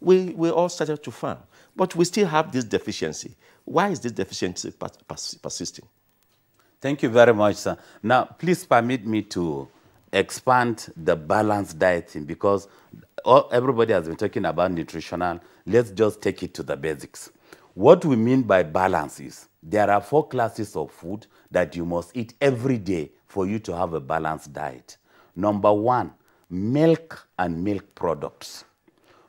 We all started to farm. But we still have this deficiency. Why is this deficiency persisting? Thank you very much, sir. Now, please permit me to expand the balanced dieting, because everybody has been talking about nutritional. Let's just take it to the basics. What we mean by balance is there are 4 classes of food that you must eat every day for you to have a balanced diet. Number 1, milk and milk products.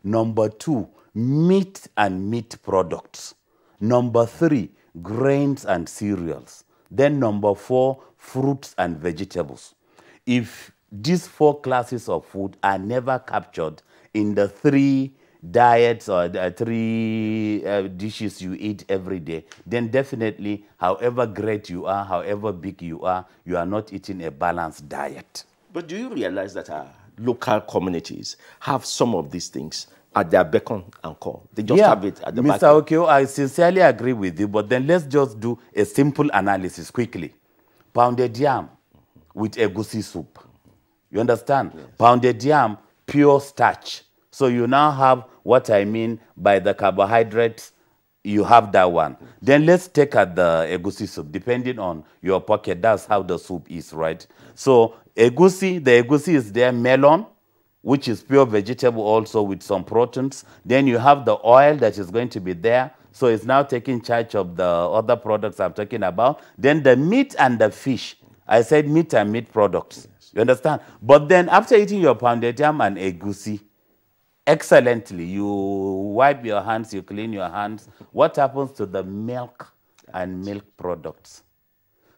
Number 2, meat and meat products. Number 3, grains and cereals. Then number 4, fruits and vegetables. If these 4 classes of food are never captured in the 3 diets or the 3 dishes you eat every day, then definitely, however great you are, however big you are not eating a balanced diet. But do you realize that our local communities have some of these things at their beck and call? They just have it at the back. Mr. Okio, I sincerely agree with you, but then let's just do a simple analysis quickly. Pounded yam with egusi soup. You understand? Yes. Pounded yam, pure starch. So you now have what I mean by the carbohydrates, you have that one. Then let's take at the egusi soup, depending on your pocket, that's how the soup is, right? So egusi, the egusi is there, melon, which is pure vegetable also with some proteins. Then you have the oil that is going to be there. So it's now taking charge of the other products I'm talking about. Then the meat and the fish. I said meat and meat products. Yes. You understand? But then after eating your pounded yam and egusi, excellently, you wipe your hands, you clean your hands. What happens to the milk and milk products?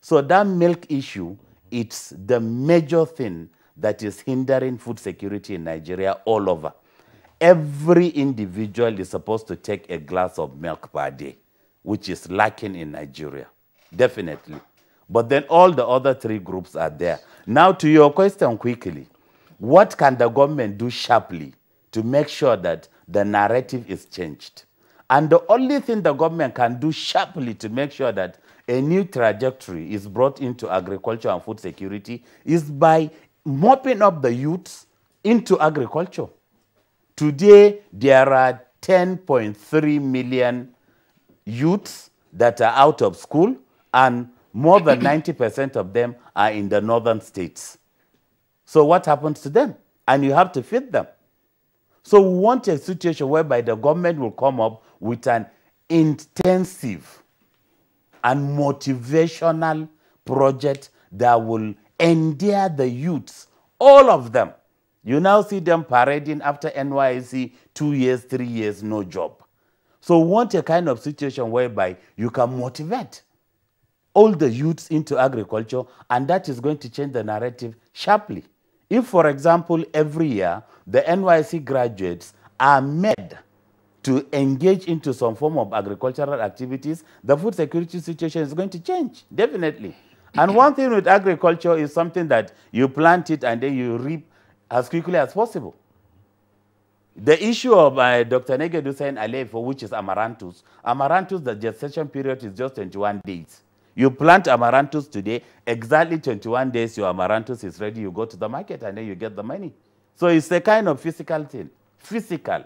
So that milk issue, it's the major thing that is hindering food security in Nigeria all over. Every individual is supposed to take a glass of milk per day, which is lacking in Nigeria, definitely. But then all the other three groups are there. Now to your question quickly, what can the government do sharply to make sure that the narrative is changed? And the only thing the government can do sharply to make sure that a new trajectory is brought into agriculture and food security is by mopping up the youths into agriculture. Today, there are 10.3 million youths that are out of school, and more than 90% of them are in the northern states. So what happens to them? And you have to feed them. So we want a situation whereby the government will come up with an intensive and motivational project that will endear the youths, all of them. You now see them parading after NYSC 2 years, 3 years, no job. So we want a kind of situation whereby you can motivate all the youths into agriculture, and that is going to change the narrative sharply. If, for example, every year the NYSC graduates are made to engage into some form of agricultural activities, the food security situation is going to change, definitely. And one thing with agriculture is something that you plant it and then you reap as quickly as possible. The issue of Dr. Negedu saying Alefo, which is amaranthus, the gestation period is just 21 days. You plant amaranthus today, exactly 21 days your amaranthus is ready, you go to the market and then you get the money. So it's a kind of physical thing, physical.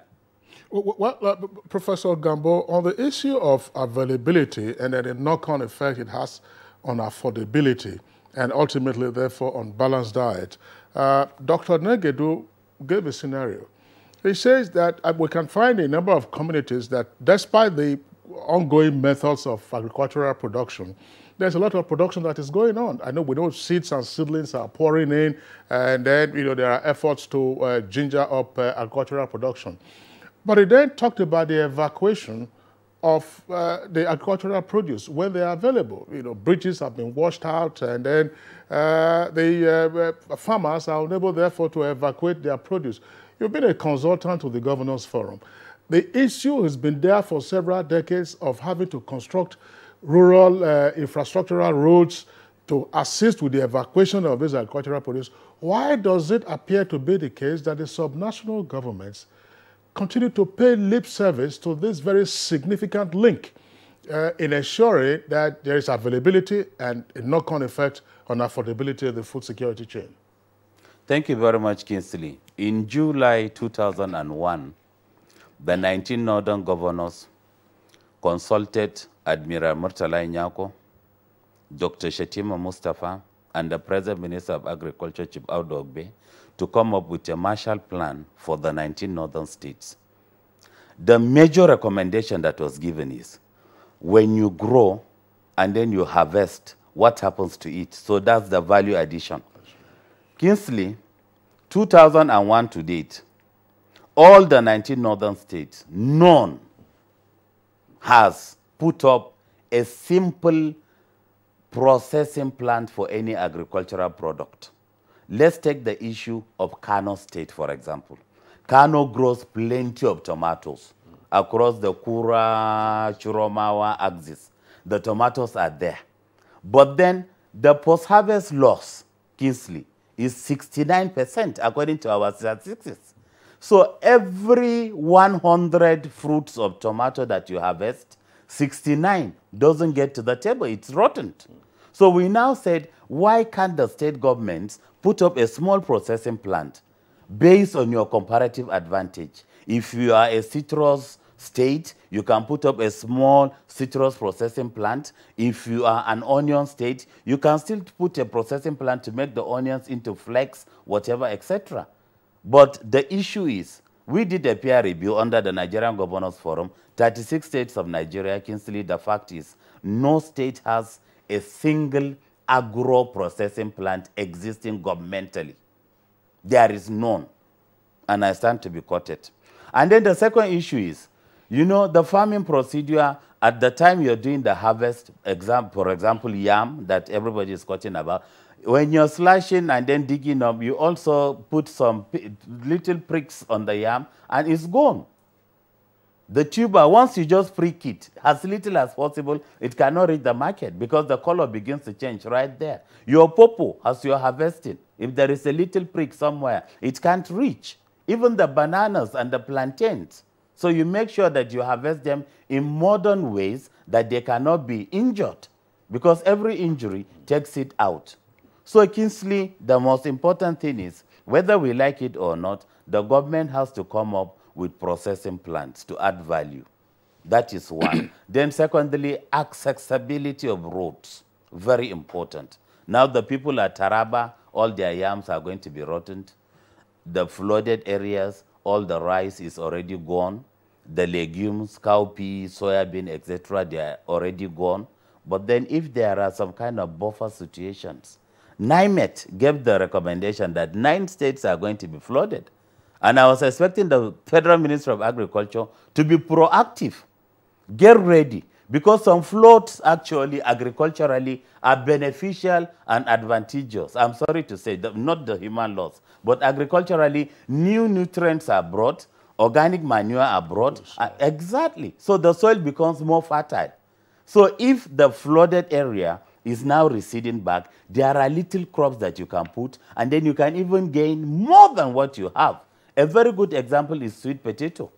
Well, Professor Gambo, on the issue of availability and then the knock-on effect it has on affordability and ultimately, therefore, on balanced diet, Dr. Negedu gave a scenario. He says that we can find a number of communities that, despite the ongoing methods of agricultural production, there's a lot of production that is going on. I know we know seeds and seedlings are pouring in, and then there are efforts to ginger up agricultural production. But he then talked about the evacuation of the agricultural produce when they are available. Bridges have been washed out, and then the farmers are unable, therefore, to evacuate their produce. You've been a consultant to the Governors Forum. The issue has been there for several decades of having to construct rural infrastructural roads to assist with the evacuation of this agricultural produce. Why does it appear to be the case that the subnational governments continue to pay lip service to this very significant link in ensuring that there is availability and a knock-on effect on affordability of the food security chain? Thank you very much, Kinsley. In July 2001, the 19 northern governors consulted Admiral Murtala Nyako, Dr. Shetima Mustafa, and the present Minister of Agriculture, Chief Audu Ogbe, to come up with a Marshall Plan for the 19 northern states. The major recommendation that was given is, when you grow and then you harvest, what happens to it? So that's the value addition. Kinsley, 2001 to date, all the 19 northern states, none has put up a simple processing plant for any agricultural product. Let's take the issue of Kano State, for example. Kano grows plenty of tomatoes across the Kura, Churomawa axis. The tomatoes are there. But then the post-harvest loss, Kinsley, is 69% according to our statistics. So every 100 fruits of tomato that you harvest, 69 doesn't get to the table. It's rotten. So we now said, why can't the state governments put up a small processing plant based on your comparative advantage? If you are a citrus state, you can put up a small citrus processing plant. If you are an onion state, you can still put a processing plant to make the onions into flakes, whatever, etc. But the issue is, we did a peer review under the Nigerian Governors Forum, 36 states of Nigeria. Kinsley, the fact is, no state has a single agro-processing plant existing governmentally. There is none. And I stand to be quoted. And then the second issue is, the farming procedure, at the time you're doing the harvest, for example, yam that everybody is quoting about, when you're slashing and then digging up, you also put some little pricks on the yam and it's gone. The tuber, once you just prick it, as little as possible, it cannot reach the market because the color begins to change right there. Your pawpaw, as you're harvesting, if there is a little prick somewhere, it can't reach. Even the bananas and the plantains. So you make sure that you harvest them in modern ways that they cannot be injured, because every injury takes it out. So Kingsley, the most important thing is, whether we like it or not, the government has to come up with processing plants to add value. That is one. Then secondly, accessibility of roads, very important. Now the people at Taraba, all their yams are going to be rotten. The flooded areas, all the rice is already gone. The legumes, cowpea, soybean, etc., they are already gone. But then if there are some kind of buffer situations, NIMET gave the recommendation that 9 states are going to be flooded. And I was expecting the Federal Ministry of Agriculture to be proactive. Get ready, because some floods actually agriculturally are beneficial and advantageous. I'm sorry to say, not the human loss, but agriculturally, new nutrients are brought, organic manure are brought. Exactly. So the soil becomes more fertile. So if the flooded area is now receding back, there are little crops that you can put, and then you can even gain more than what you have. A very good example is sweet potato.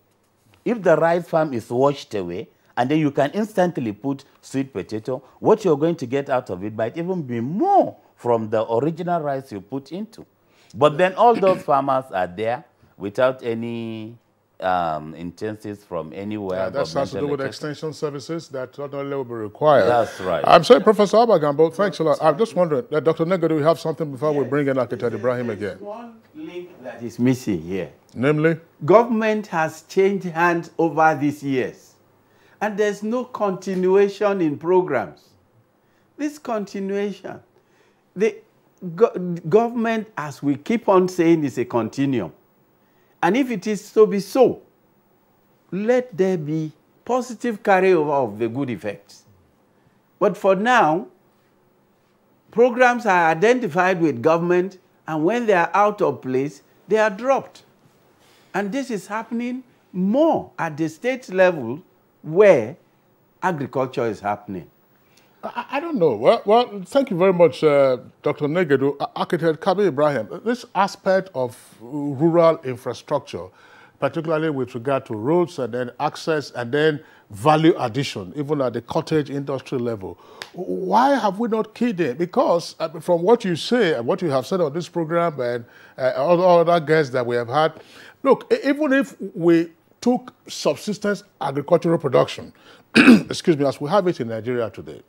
If the rice farm is washed away, and then you can instantly put sweet potato, what you're going to get out of it might even be more from the original rice you put into. But then all those farmers are there without any incentives from anywhere. Yeah, that has to do with extension services that not only will be required. That's right. I'm sorry, Professor Abagambo, thanks a lot. I'm just wondering, Dr. Negado, we have something before we bring in Architect Ibrahim again. One link that is missing here. Namely? Government has changed hands over these years, and there's no continuation in programs. This continuation, the government, as we keep on saying, is a continuum. And if it is to be so, let there be positive carryover of the good effects. But for now, programs are identified with government, and when they are out of place, they are dropped. And this is happening more at the state level where agriculture is happening. I don't know. Well, thank you very much, Dr. Negado. Architect Kabir Ibrahim, this aspect of rural infrastructure, particularly with regard to roads and then access and then value addition, even at the cottage industry level, why have we not keyed in? Because from what you say and what you have said on this program and all other guests that we have had, look, even if we took subsistence agricultural production, excuse me, as we have it in Nigeria today,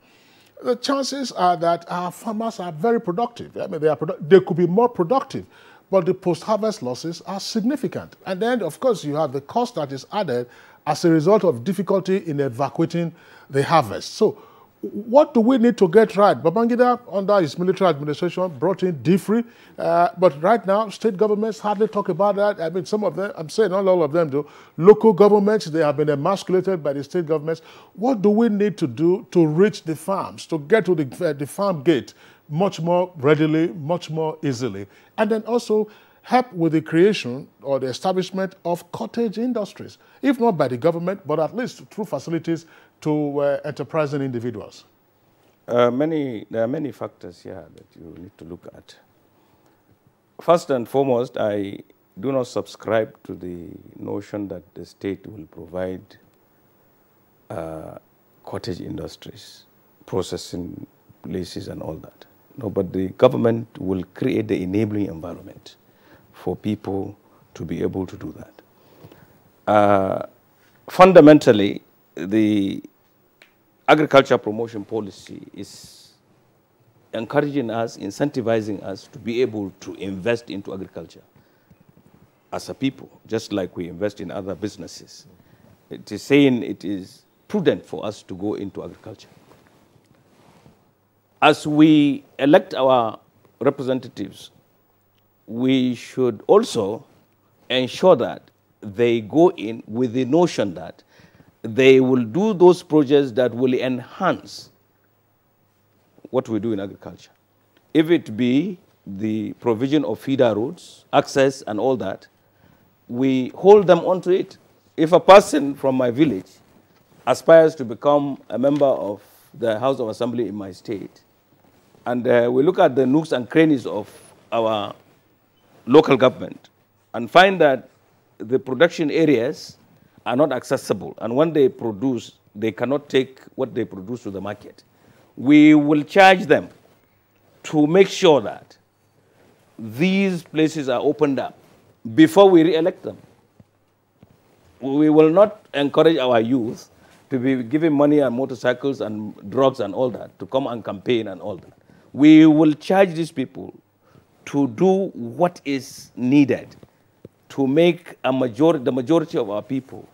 the chances are that our farmers are very productive. I mean, they could be more productive, but the post-harvest losses are significant. And then, of course, you have the cost that is added as a result of difficulty in evacuating the harvest. So what do we need to get right? Babangida, under his military administration, brought in DFRI, but right now, state governments hardly talk about that. I mean, some of them, I'm saying not all of them do. Local governments, they have been emasculated by the state governments. What do we need to do to reach the farms, to get to the farm gate much more readily, much more easily? And then also help with the creation or the establishment of cottage industries, if not by the government, but at least through facilities to enterprising individuals? There are many factors here that you need to look at. First and foremost, I do not subscribe to the notion that the state will provide cottage industries, processing places and all that. No, but the government will create the enabling environment for people to be able to do that. Fundamentally, the agriculture promotion policy is encouraging us, incentivizing us to be able to invest into agriculture as a people, just like we invest in other businesses. It is saying it is prudent for us to go into agriculture. As we elect our representatives, we should also ensure that they go in with the notion that they will do those projects that will enhance what we do in agriculture. If it be the provision of feeder roads, access and all that, we hold them onto it if a person from my village aspires to become a member of the House of Assembly in my state, and we look at the nooks and crannies of our local government and find that the production areas are not accessible, and when they produce, they cannot take what they produce to the market, we will charge them to make sure that these places are opened up before we re-elect them. We will not encourage our youth to be giving money and motorcycles and drugs and all that, to come and campaign and all that. We will charge these people to do what is needed to make the majority of our people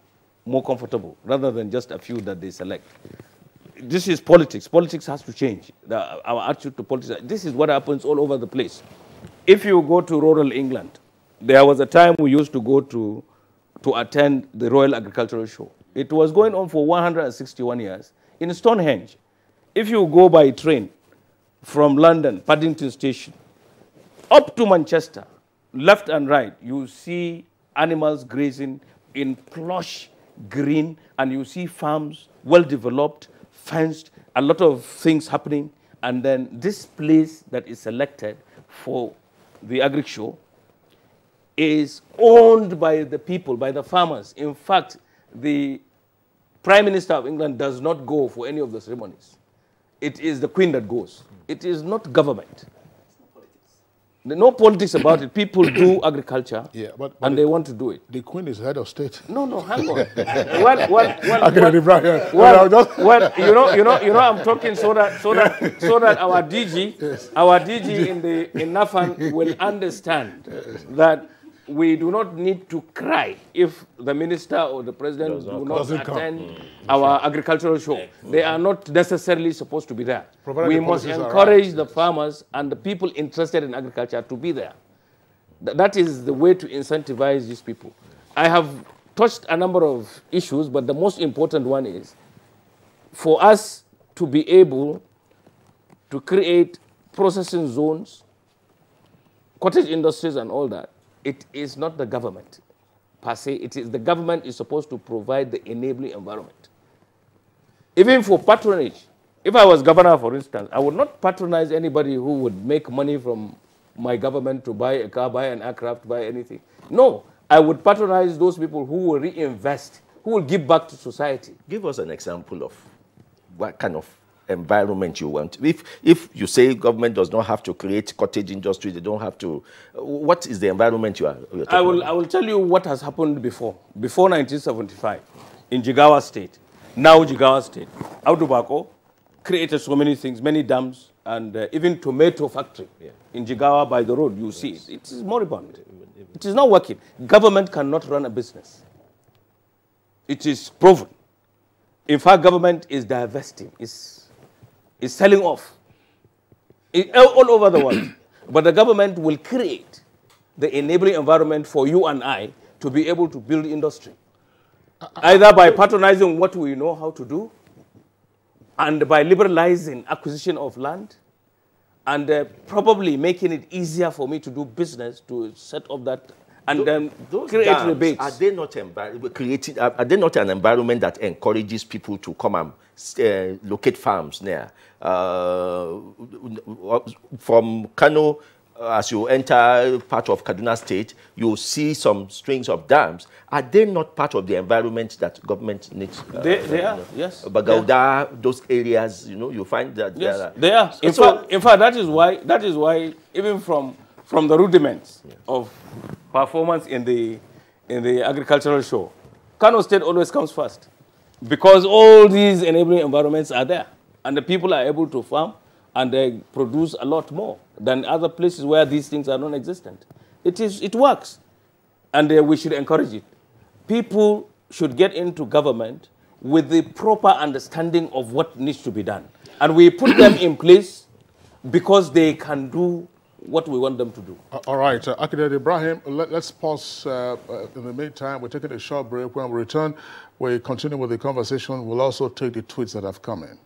more comfortable, rather than just a few that they select. This is politics. Politics has to change. Our attitude to politics. This is what happens all over the place. If you go to rural England, there was a time we used to go to attend the Royal Agricultural Show. It was going on for 161 years in Stonehenge. If you go by train from London, Paddington Station, up to Manchester, left and right, you see animals grazing in plush green, and you see farms well developed, fenced, a lot of things happening. And then this place that is selected for the Agri Show is owned by the people, by the farmers. In fact, the Prime Minister of England does not go for any of the ceremonies. It is the Queen that goes. It is not government. There's no politics about it. People do agriculture, and they want to do it. The Queen is head of state. No, hang on. I'm talking so that our DG in Nafan will understand that we do not need to cry if the minister or the president do not attend our agricultural show. They are not necessarily supposed to be there. We must encourage the farmers and the people interested in agriculture to be there. That is the way to incentivize these people. I have touched a number of issues, but the most important one is for us to be able to create processing zones, cottage industries and all that. It is not the government per se. It is the government is supposed to provide the enabling environment. Even for patronage, if I was governor, for instance, I would not patronize anybody who would make money from my government to buy a car, buy an aircraft, buy anything. No, I would patronize those people who will reinvest, who will give back to society. Give us an example of what kind of environment you want. If you say government does not have to create cottage industry, they don't have to, what is the environment you're talking about? I will tell you what has happened before 1975 in Jigawa State. Now Jigawa State, Audubako created so many things, many dams, and even tomato factory in Jigawa by the road, you see it. It is moribund. It is not working. Government cannot run a business. It is proven. In fact, government is divesting, is selling off all over the world. But the government will create the enabling environment for you and I to be able to build industry. Either by patronizing what we know how to do, and by liberalizing acquisition of land, and probably making it easier for me to do business, to set up that, and then create rebates. Are they not are they not an environment that encourages people to come and locate farms near? From Kano, as you enter part of Kaduna State, you see some strings of dams. Are they not part of the environment that government needs? They are, yes. Bagauda, those areas, you find that they are. In fact, that is why even from the rudiments of performance in the agricultural show, Kano State always comes first, because all these enabling environments are there, and the people are able to farm, and they produce a lot more than other places where these things are non-existent. It works, and we should encourage it. People should get into government with the proper understanding of what needs to be done, and we put them in place because they can do what we want them to do. All right, Architect Ibrahim, let's pause in the meantime. We're taking a short break. When we return, we continue with the conversation. We'll also take the tweets that have come in.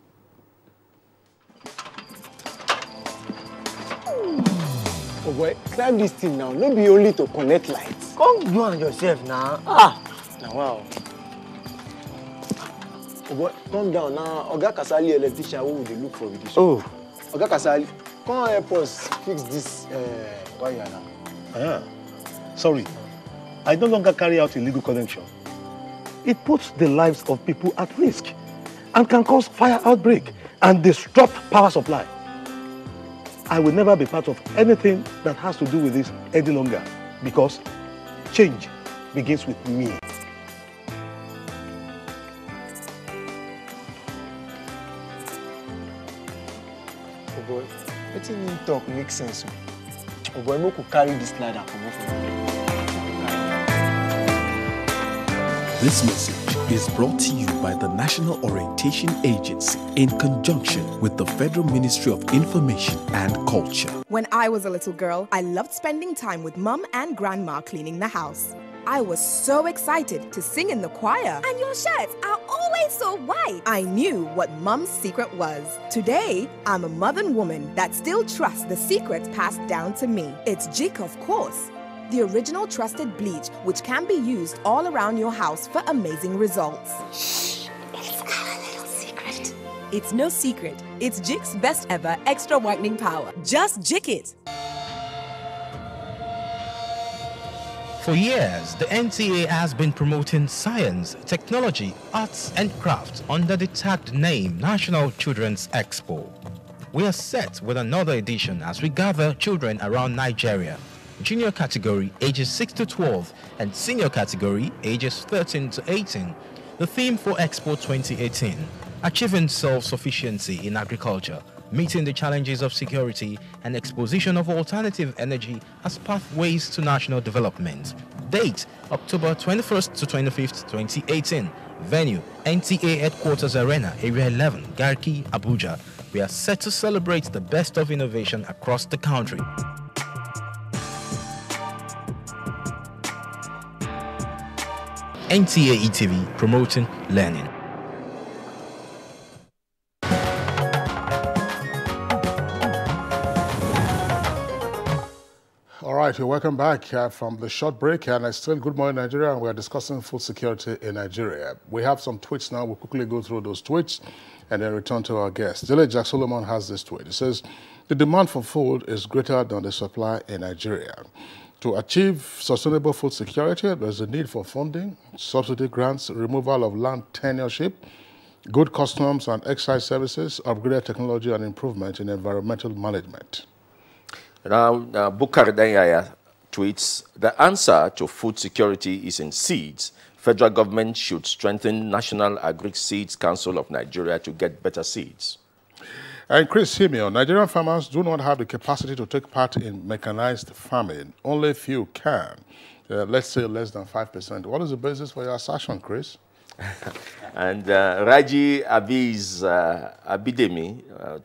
Oh boy, climb this thing now. No be only to connect lights. Come you and yourself now. Now, wow. Oh boy, calm down now. Oga Kasali electrician, who would they look for with this? Oh. Oga Kasali, come help us fix this wire now. Ah, sorry. I no longer carry out illegal connection. It puts the lives of people at risk and can cause fire outbreak and disrupt power supply. I will never be part of anything that has to do with this any longer because change begins with me. Oh boy, letting him talk makes sense. Oh boy, we could carry this ladder from over. This message is brought to you by the National Orientation Agency in conjunction with the Federal Ministry of Information and Culture. When I was a little girl, I loved spending time with Mum and Grandma cleaning the house. I was so excited to sing in the choir. And your shirts are always so white. I knew what Mum's secret was. Today, I'm a modern woman that still trusts the secrets passed down to me. It's Jik, of course. The original trusted bleach, which can be used all around your house for amazing results. Shh, it's our little secret. It's no secret. It's Jik's best ever extra whitening power. Just Jik it. For years, the NTA has been promoting science, technology, arts and crafts under the tagged name National Children's Expo. We are set with another edition as we gather children around Nigeria. Junior category ages 6 to 12 and senior category ages 13 to 18. The theme for Expo 2018, achieving self-sufficiency in agriculture, meeting the challenges of security and exposition of alternative energy as pathways to national development. Date, October 21st to 25th, 2018. Venue, NTA Headquarters Arena, Area 11, Garki, Abuja. We are set to celebrate the best of innovation across the country. NTA ETV, promoting learning. All right, welcome back from the short break, and it's still Good Morning Nigeria, and we're discussing food security in Nigeria. We have some tweets now. We'll quickly go through those tweets and then return to our guest. Dele Jack Solomon has this tweet. It says, the demand for food is greater than the supply in Nigeria. To achieve sustainable food security, there's a need for funding, subsidy grants, removal of land tenureship, good customs and excise services, upgraded technology, and improvement in environmental management. Now, Bukar Danyaya tweets, the answer to food security is in seeds. Federal government should strengthen National Agri Seeds Council of Nigeria to get better seeds. And Chris Simeon, Nigerian farmers do not have the capacity to take part in mechanized farming. Only few can. Let's say less than 5%. What is the basis for your assertion, Chris? And Raji Abidemi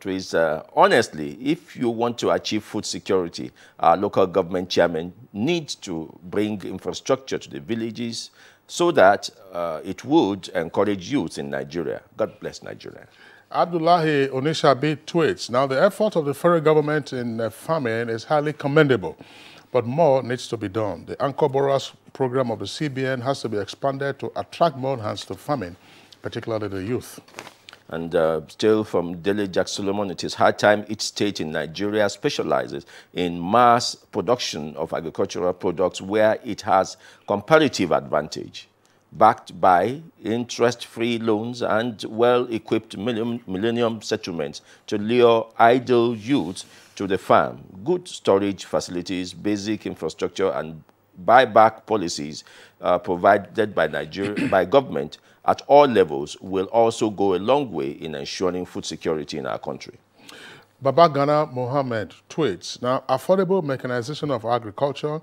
tweets, honestly, if you want to achieve food security, our local government chairman needs to bring infrastructure to the villages so that it would encourage youth in Nigeria. God bless Nigeria. Abdullahi Onishabi tweets, now the effort of the federal government in farming is highly commendable, but more needs to be done. The Anchor Borrowers program of the CBN has to be expanded to attract more hands to farming, particularly the youth. And still from Dele Jack Solomon, it is high time each state in Nigeria specializes in mass production of agricultural products where it has comparative advantage, backed by interest-free loans and well-equipped millennium settlements to lure idle youth to the farm. Good storage facilities, basic infrastructure, and buyback policies provided by government at all levels will also go a long way in ensuring food security in our country. Babagana Mohammed tweets, now affordable mechanization of agriculture,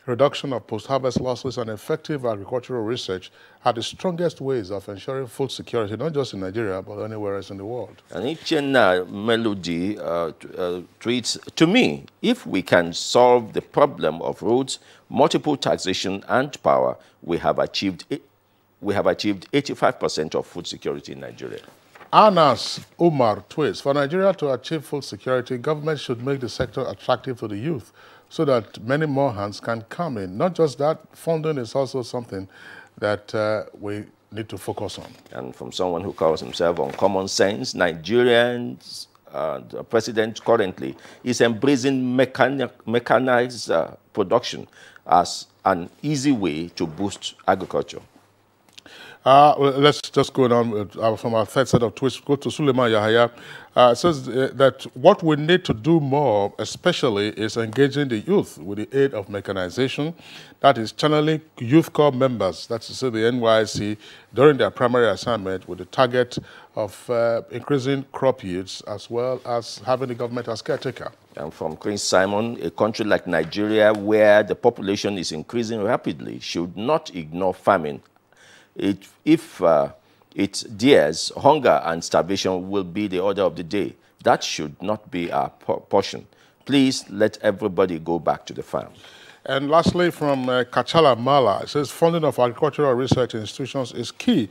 reduction of post-harvest losses, and effective agricultural research are the strongest ways of ensuring food security, not just in Nigeria, but anywhere else in the world. And Ichena Melody tweets, to me, if we can solve the problem of roads, multiple taxation, and power, we have achieved 85% of food security in Nigeria. Anas Umar tweets, for Nigeria to achieve food security, government should make the sector attractive to the youth so that many more hands can come in. Not just that, funding is also something that we need to focus on. And from someone who calls himself on common sense, Nigerians, the president currently is embracing mechanized production as an easy way to boost agriculture. Well, let's just go on with, from our third set of tweets. Go to Suleiman Yahaya. Says that what we need to do more, especially, is engaging the youth with the aid of mechanization. That is channeling youth corps members, that's to say the NYC, during their primary assignment with the target of increasing crop yields as well as having the government as caretaker. And from Prince Simon, a country like Nigeria, where the population is increasing rapidly, should not ignore famine. If it dares, hunger and starvation will be the order of the day. That should not be our portion. Please let everybody go back to the farm. And lastly, from Kachala Mala, it says funding of agricultural research institutions is key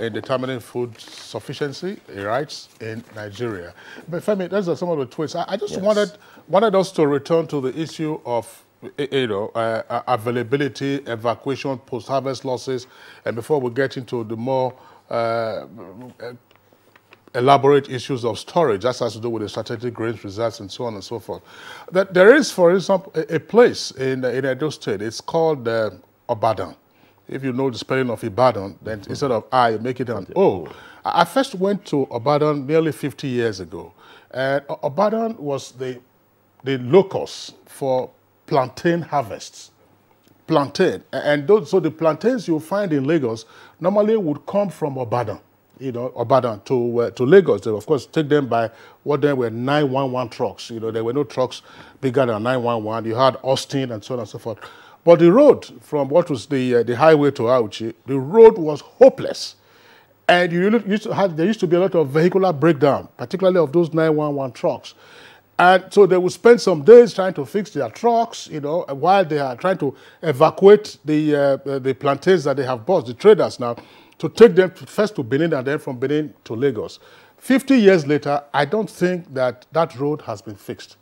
in determining food sufficiency rights in Nigeria. But Femi, those are some of the tweets. I just wanted us to return to the issue of availability, evacuation, post-harvest losses, and before we get into the more elaborate issues of storage, that has to do with the strategic grains reserves and so on and so forth. That there is, for example, a place in Edo State. It's called Obadan. If you know the spelling of Ibadan, then instead of I, you make it an O. I first went to Obadan nearly 50 years ago, and Obadan was the locus for plantain harvests. Plantain. And so the plantains you find in Lagos normally would come from Obadan, Obadan to Lagos. They, of course, take them by what then were 911 trucks. There were no trucks bigger than 911. You had Austin and so on and so forth. But the road from what was the highway to Auchi, the road was hopeless. And there used to be a lot of vehicular breakdown, particularly of those 911 trucks. And so they would spend some days trying to fix their trucks, while they are trying to evacuate the plantains that they have bought, the traders now, to take them first to Benin and then from Benin to Lagos. 50 years later, I don't think that road has been fixed.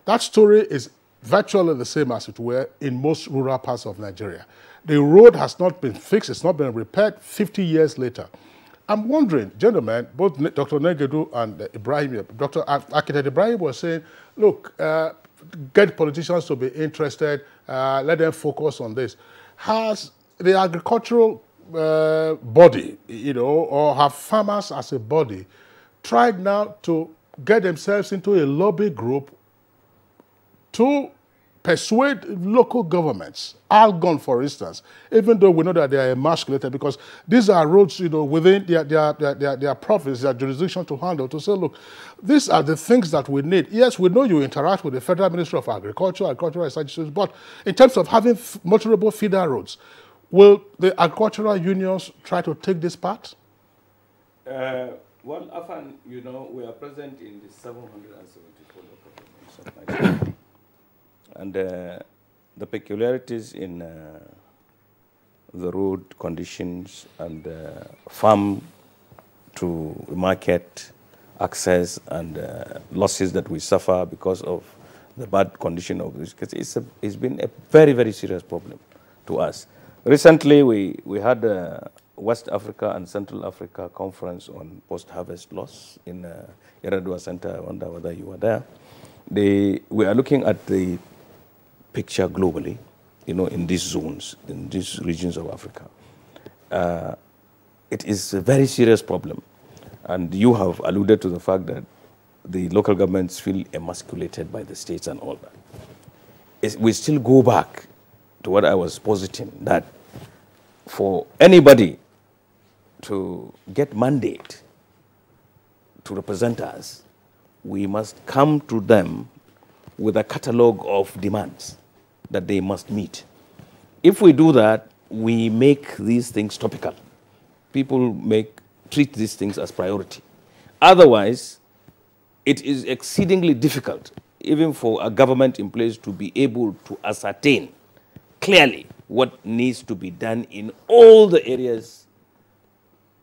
That story is virtually the same as it were in most rural parts of Nigeria. The road has not been fixed, it's not been repaired 50 years later. I'm wondering, gentlemen, both Dr. Negedu and Ibrahim, Dr. Architect Ibrahim was saying, look, get politicians to be interested, let them focus on this. Has the agricultural body, or have farmers as a body tried now to get themselves into a lobby group to persuade local governments, Algon, for instance, even though we know that they are emasculated, because these are roads, within their province, their jurisdiction to handle, to say, look, these are the things that we need. Yes, we know you interact with the Federal Ministry of Agriculture, Agricultural Research, but in terms of having motorable feeder roads, will the agricultural unions try to take this part? Well, often, we are present in the 774 local governments of Nigeria. And the peculiarities in the road conditions and farm to market access and losses that we suffer because of the bad condition of this, it's been a very, very serious problem to us. Recently, we had a West Africa and Central Africa conference on post-harvest loss in Yaradua Center. I wonder whether you were there. We are looking at the picture globally, in these zones, in these regions of Africa. It is a very serious problem. And you have alluded to the fact that the local governments feel emasculated by the states and all that. We still go back to what I was positing, that for anybody to get mandate to represent us, we must come to them with a catalogue of demands that they must meet. If we do that, we make these things topical. People treat these things as priority. Otherwise, it is exceedingly difficult, even for a government in place, to be able to ascertain clearly what needs to be done in all the areas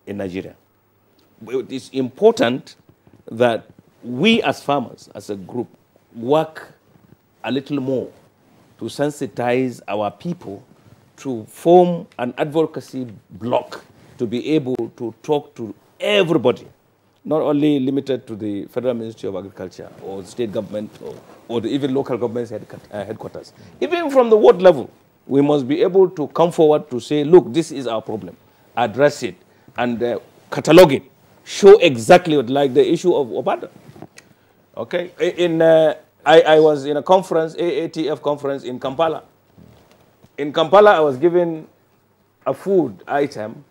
in Nigeria. It is important that we as farmers, as a group, work a little more to sensitize our people to form an advocacy block to be able to talk to everybody, not only limited to the Federal Ministry of Agriculture or state government or even local government's headquarters. Even from the ward level, we must be able to come forward to say, look, this is our problem, address it, and catalog it, show exactly what, like the issue of Obada. Okay, I was in a conference, AATF conference in Kampala. In Kampala, I was given a food item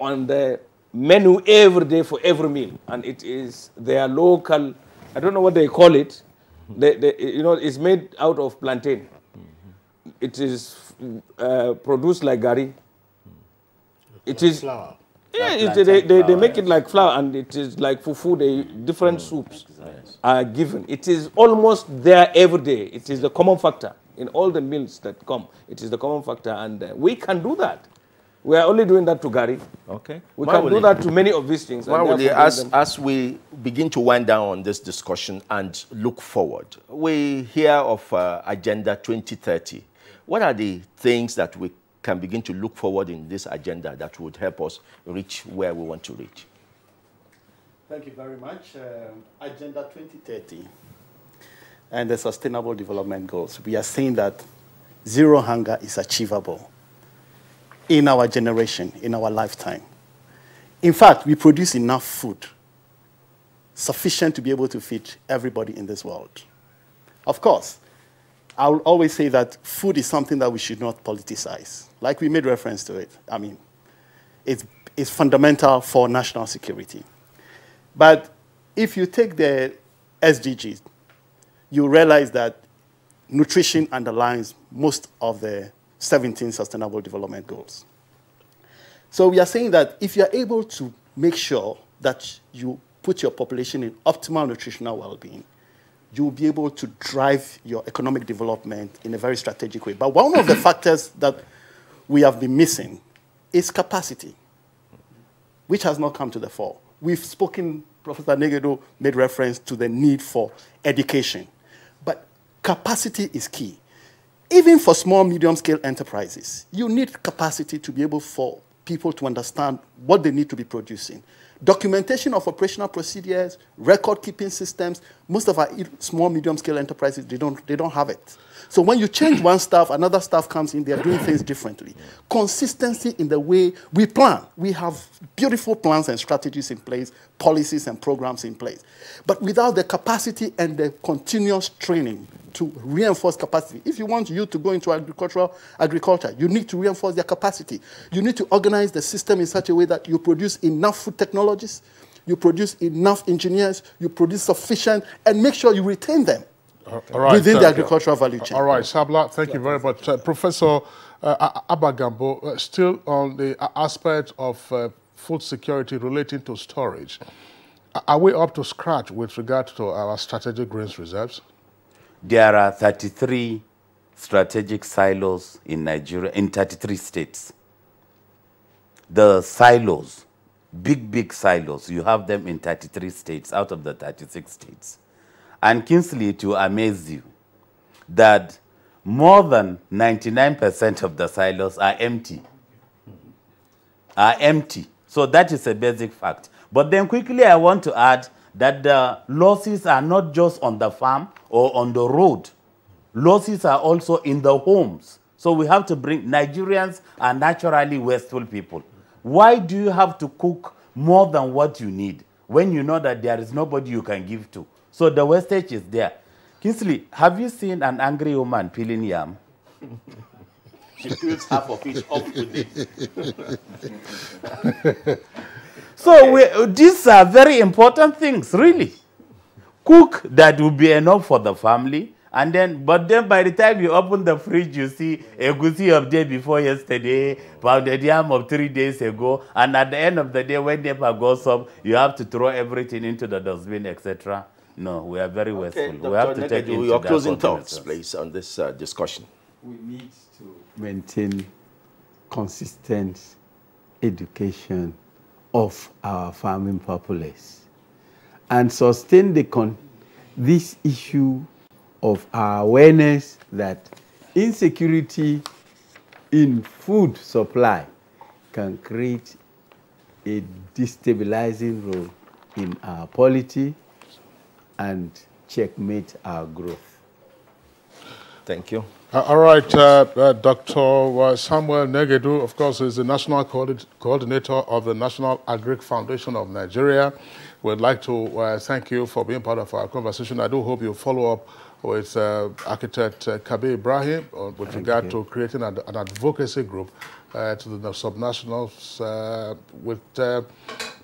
on the menu every day for every meal, and it is their local, I don't know what they call it, you know, it's made out of plantain. It is produced like gari. It is flour. Yeah, they make it like flour, and it is like fufu. Different soups are given. It is almost there every day. It is the common factor in all the meals that come. It is the common factor, and we can do that. We are only doing that to gari. Okay. We can do that to many of these things. As we begin to wind down on this discussion and look forward, we hear of Agenda 2030. What are the things that we can begin to look forward in this agenda that would help us reach where we want to reach? Thank you very much. Agenda 2030 and the Sustainable Development Goals. We are saying that zero hunger is achievable in our generation, in our lifetime. In fact, we produce enough food, sufficient to be able to feed everybody in this world. Of course, I will always say that food is something that we should not politicize. Like we made reference to it. I mean, it's fundamental for national security. But if you take the SDGs, you realize that nutrition underlines most of the 17 Sustainable Development Goals. So we are saying that if you are able to make sure that you put your population in optimal nutritional well-being, you will be able to drive your economic development in a very strategic way. But one of the factors that we have been missing is capacity, which has not come to the fore. We've spoken, Professor Negedo made reference to the need for education. But capacity is key. Even for small, medium-scale enterprises, you need capacity to be able for people to understand what they need to be producing. Documentation of operational procedures, record-keeping systems, most of our small, medium-scale enterprises, they don't have it. So when you change one staff, another staff comes in, they're doing things differently. Consistency in the way we plan. We have beautiful plans and strategies in place, policies and programs in place. But without the capacity and the continuous training to reinforce capacity, if you want youth to go into agriculture, you need to reinforce their capacity. You need to organize the system in such a way that you produce enough food technologists, you produce enough engineers, you produce sufficient, and make sure you retain them. Within the agricultural value chain. All right, Sabla, thank you very much. Professor Abagambo, still on the aspect of food security relating to storage, are we up to scratch with regard to our strategic grains reserves? There are 33 strategic silos in Nigeria, in 33 states. The silos, big silos, you have them in 33 states out of the 36 states. And Kingsley, to amaze you, that more than 99% of the silos are empty. So that is a basic fact. But then quickly I want to add that the losses are not just on the farm or on the road. Losses are also in the homes. So we have to bring, Nigerians are naturally wasteful people. Why do you have to cook more than what you need when you know that there is nobody you can give to? So the wastage is there. Kingsley, have you seen an angry woman peeling yam? She peels half of it off today. So these are very important things, really. Cook that will be enough for the family. And then, but then by the time you open the fridge, you see a goosey of day before yesterday, pounded yam of 3 days ago. And at the end of the day, when NEPA goes up, you have to throw everything into the dustbin, etc. No, we are very wasteful. We have to take into your closing thoughts, please, on this discussion. We need to maintain consistent education of our farming populace and sustain this issue of our awareness that insecurity in food supply can create a destabilizing role in our polity and checkmate our growth. Thank you. All right, Dr. Samuel Negedu, of course, is the National Coordinator of the National Agric Foundation of Nigeria. We'd like to thank you for being part of our conversation. I do hope you follow up with architect Kabe Ibrahim with regard to creating an advocacy group to the subnationals with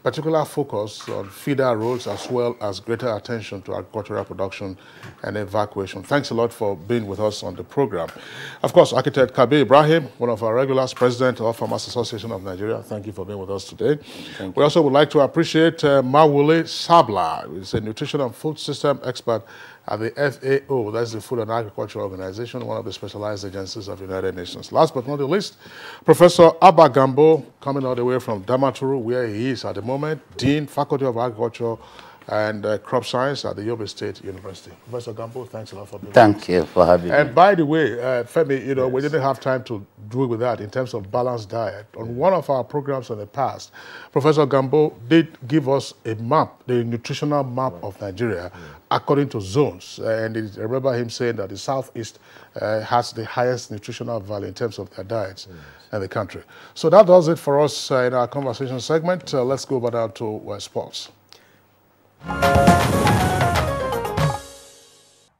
particular focus on feeder roads as well as greater attention to agricultural production and evacuation. Thanks a lot for being with us on the program. Of course, architect Kabe Ibrahim, one of our regulars, president of Farmers Association of Nigeria. Thank you for being with us today. We also would like to appreciate Mawule Sabla, who is a nutrition and food system expert at the FAO, that's the Food and Agriculture Organization, one of the specialized agencies of the United Nations. Last but not the least, Professor Abba Gambo, coming all the way from Damaturu, where he is at the moment, Dean, Faculty of Agriculture and Crop Science at the Yobe State University. Professor Gambo, thanks a lot for being with us. Thank you for having me. And by the way, Femi, you know, we didn't have time to deal with that in terms of balanced diet. On one of our programs in the past, Professor Gambo did give us a map, the nutritional map of Nigeria, according to zones. And I remember him saying that the Southeast has the highest nutritional value in terms of their diets in the country. So that does it for us in our conversation segment. Let's go over now to sports.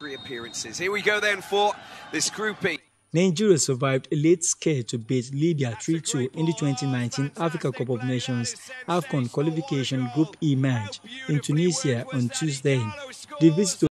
Appearances. Here we go then for this Group E. Nigeria survived a late scare to beat Libya 3-2 in the 2019 Africa Cup of Nations AFCON qualification Group E match in Tunisia on Tuesday. The visit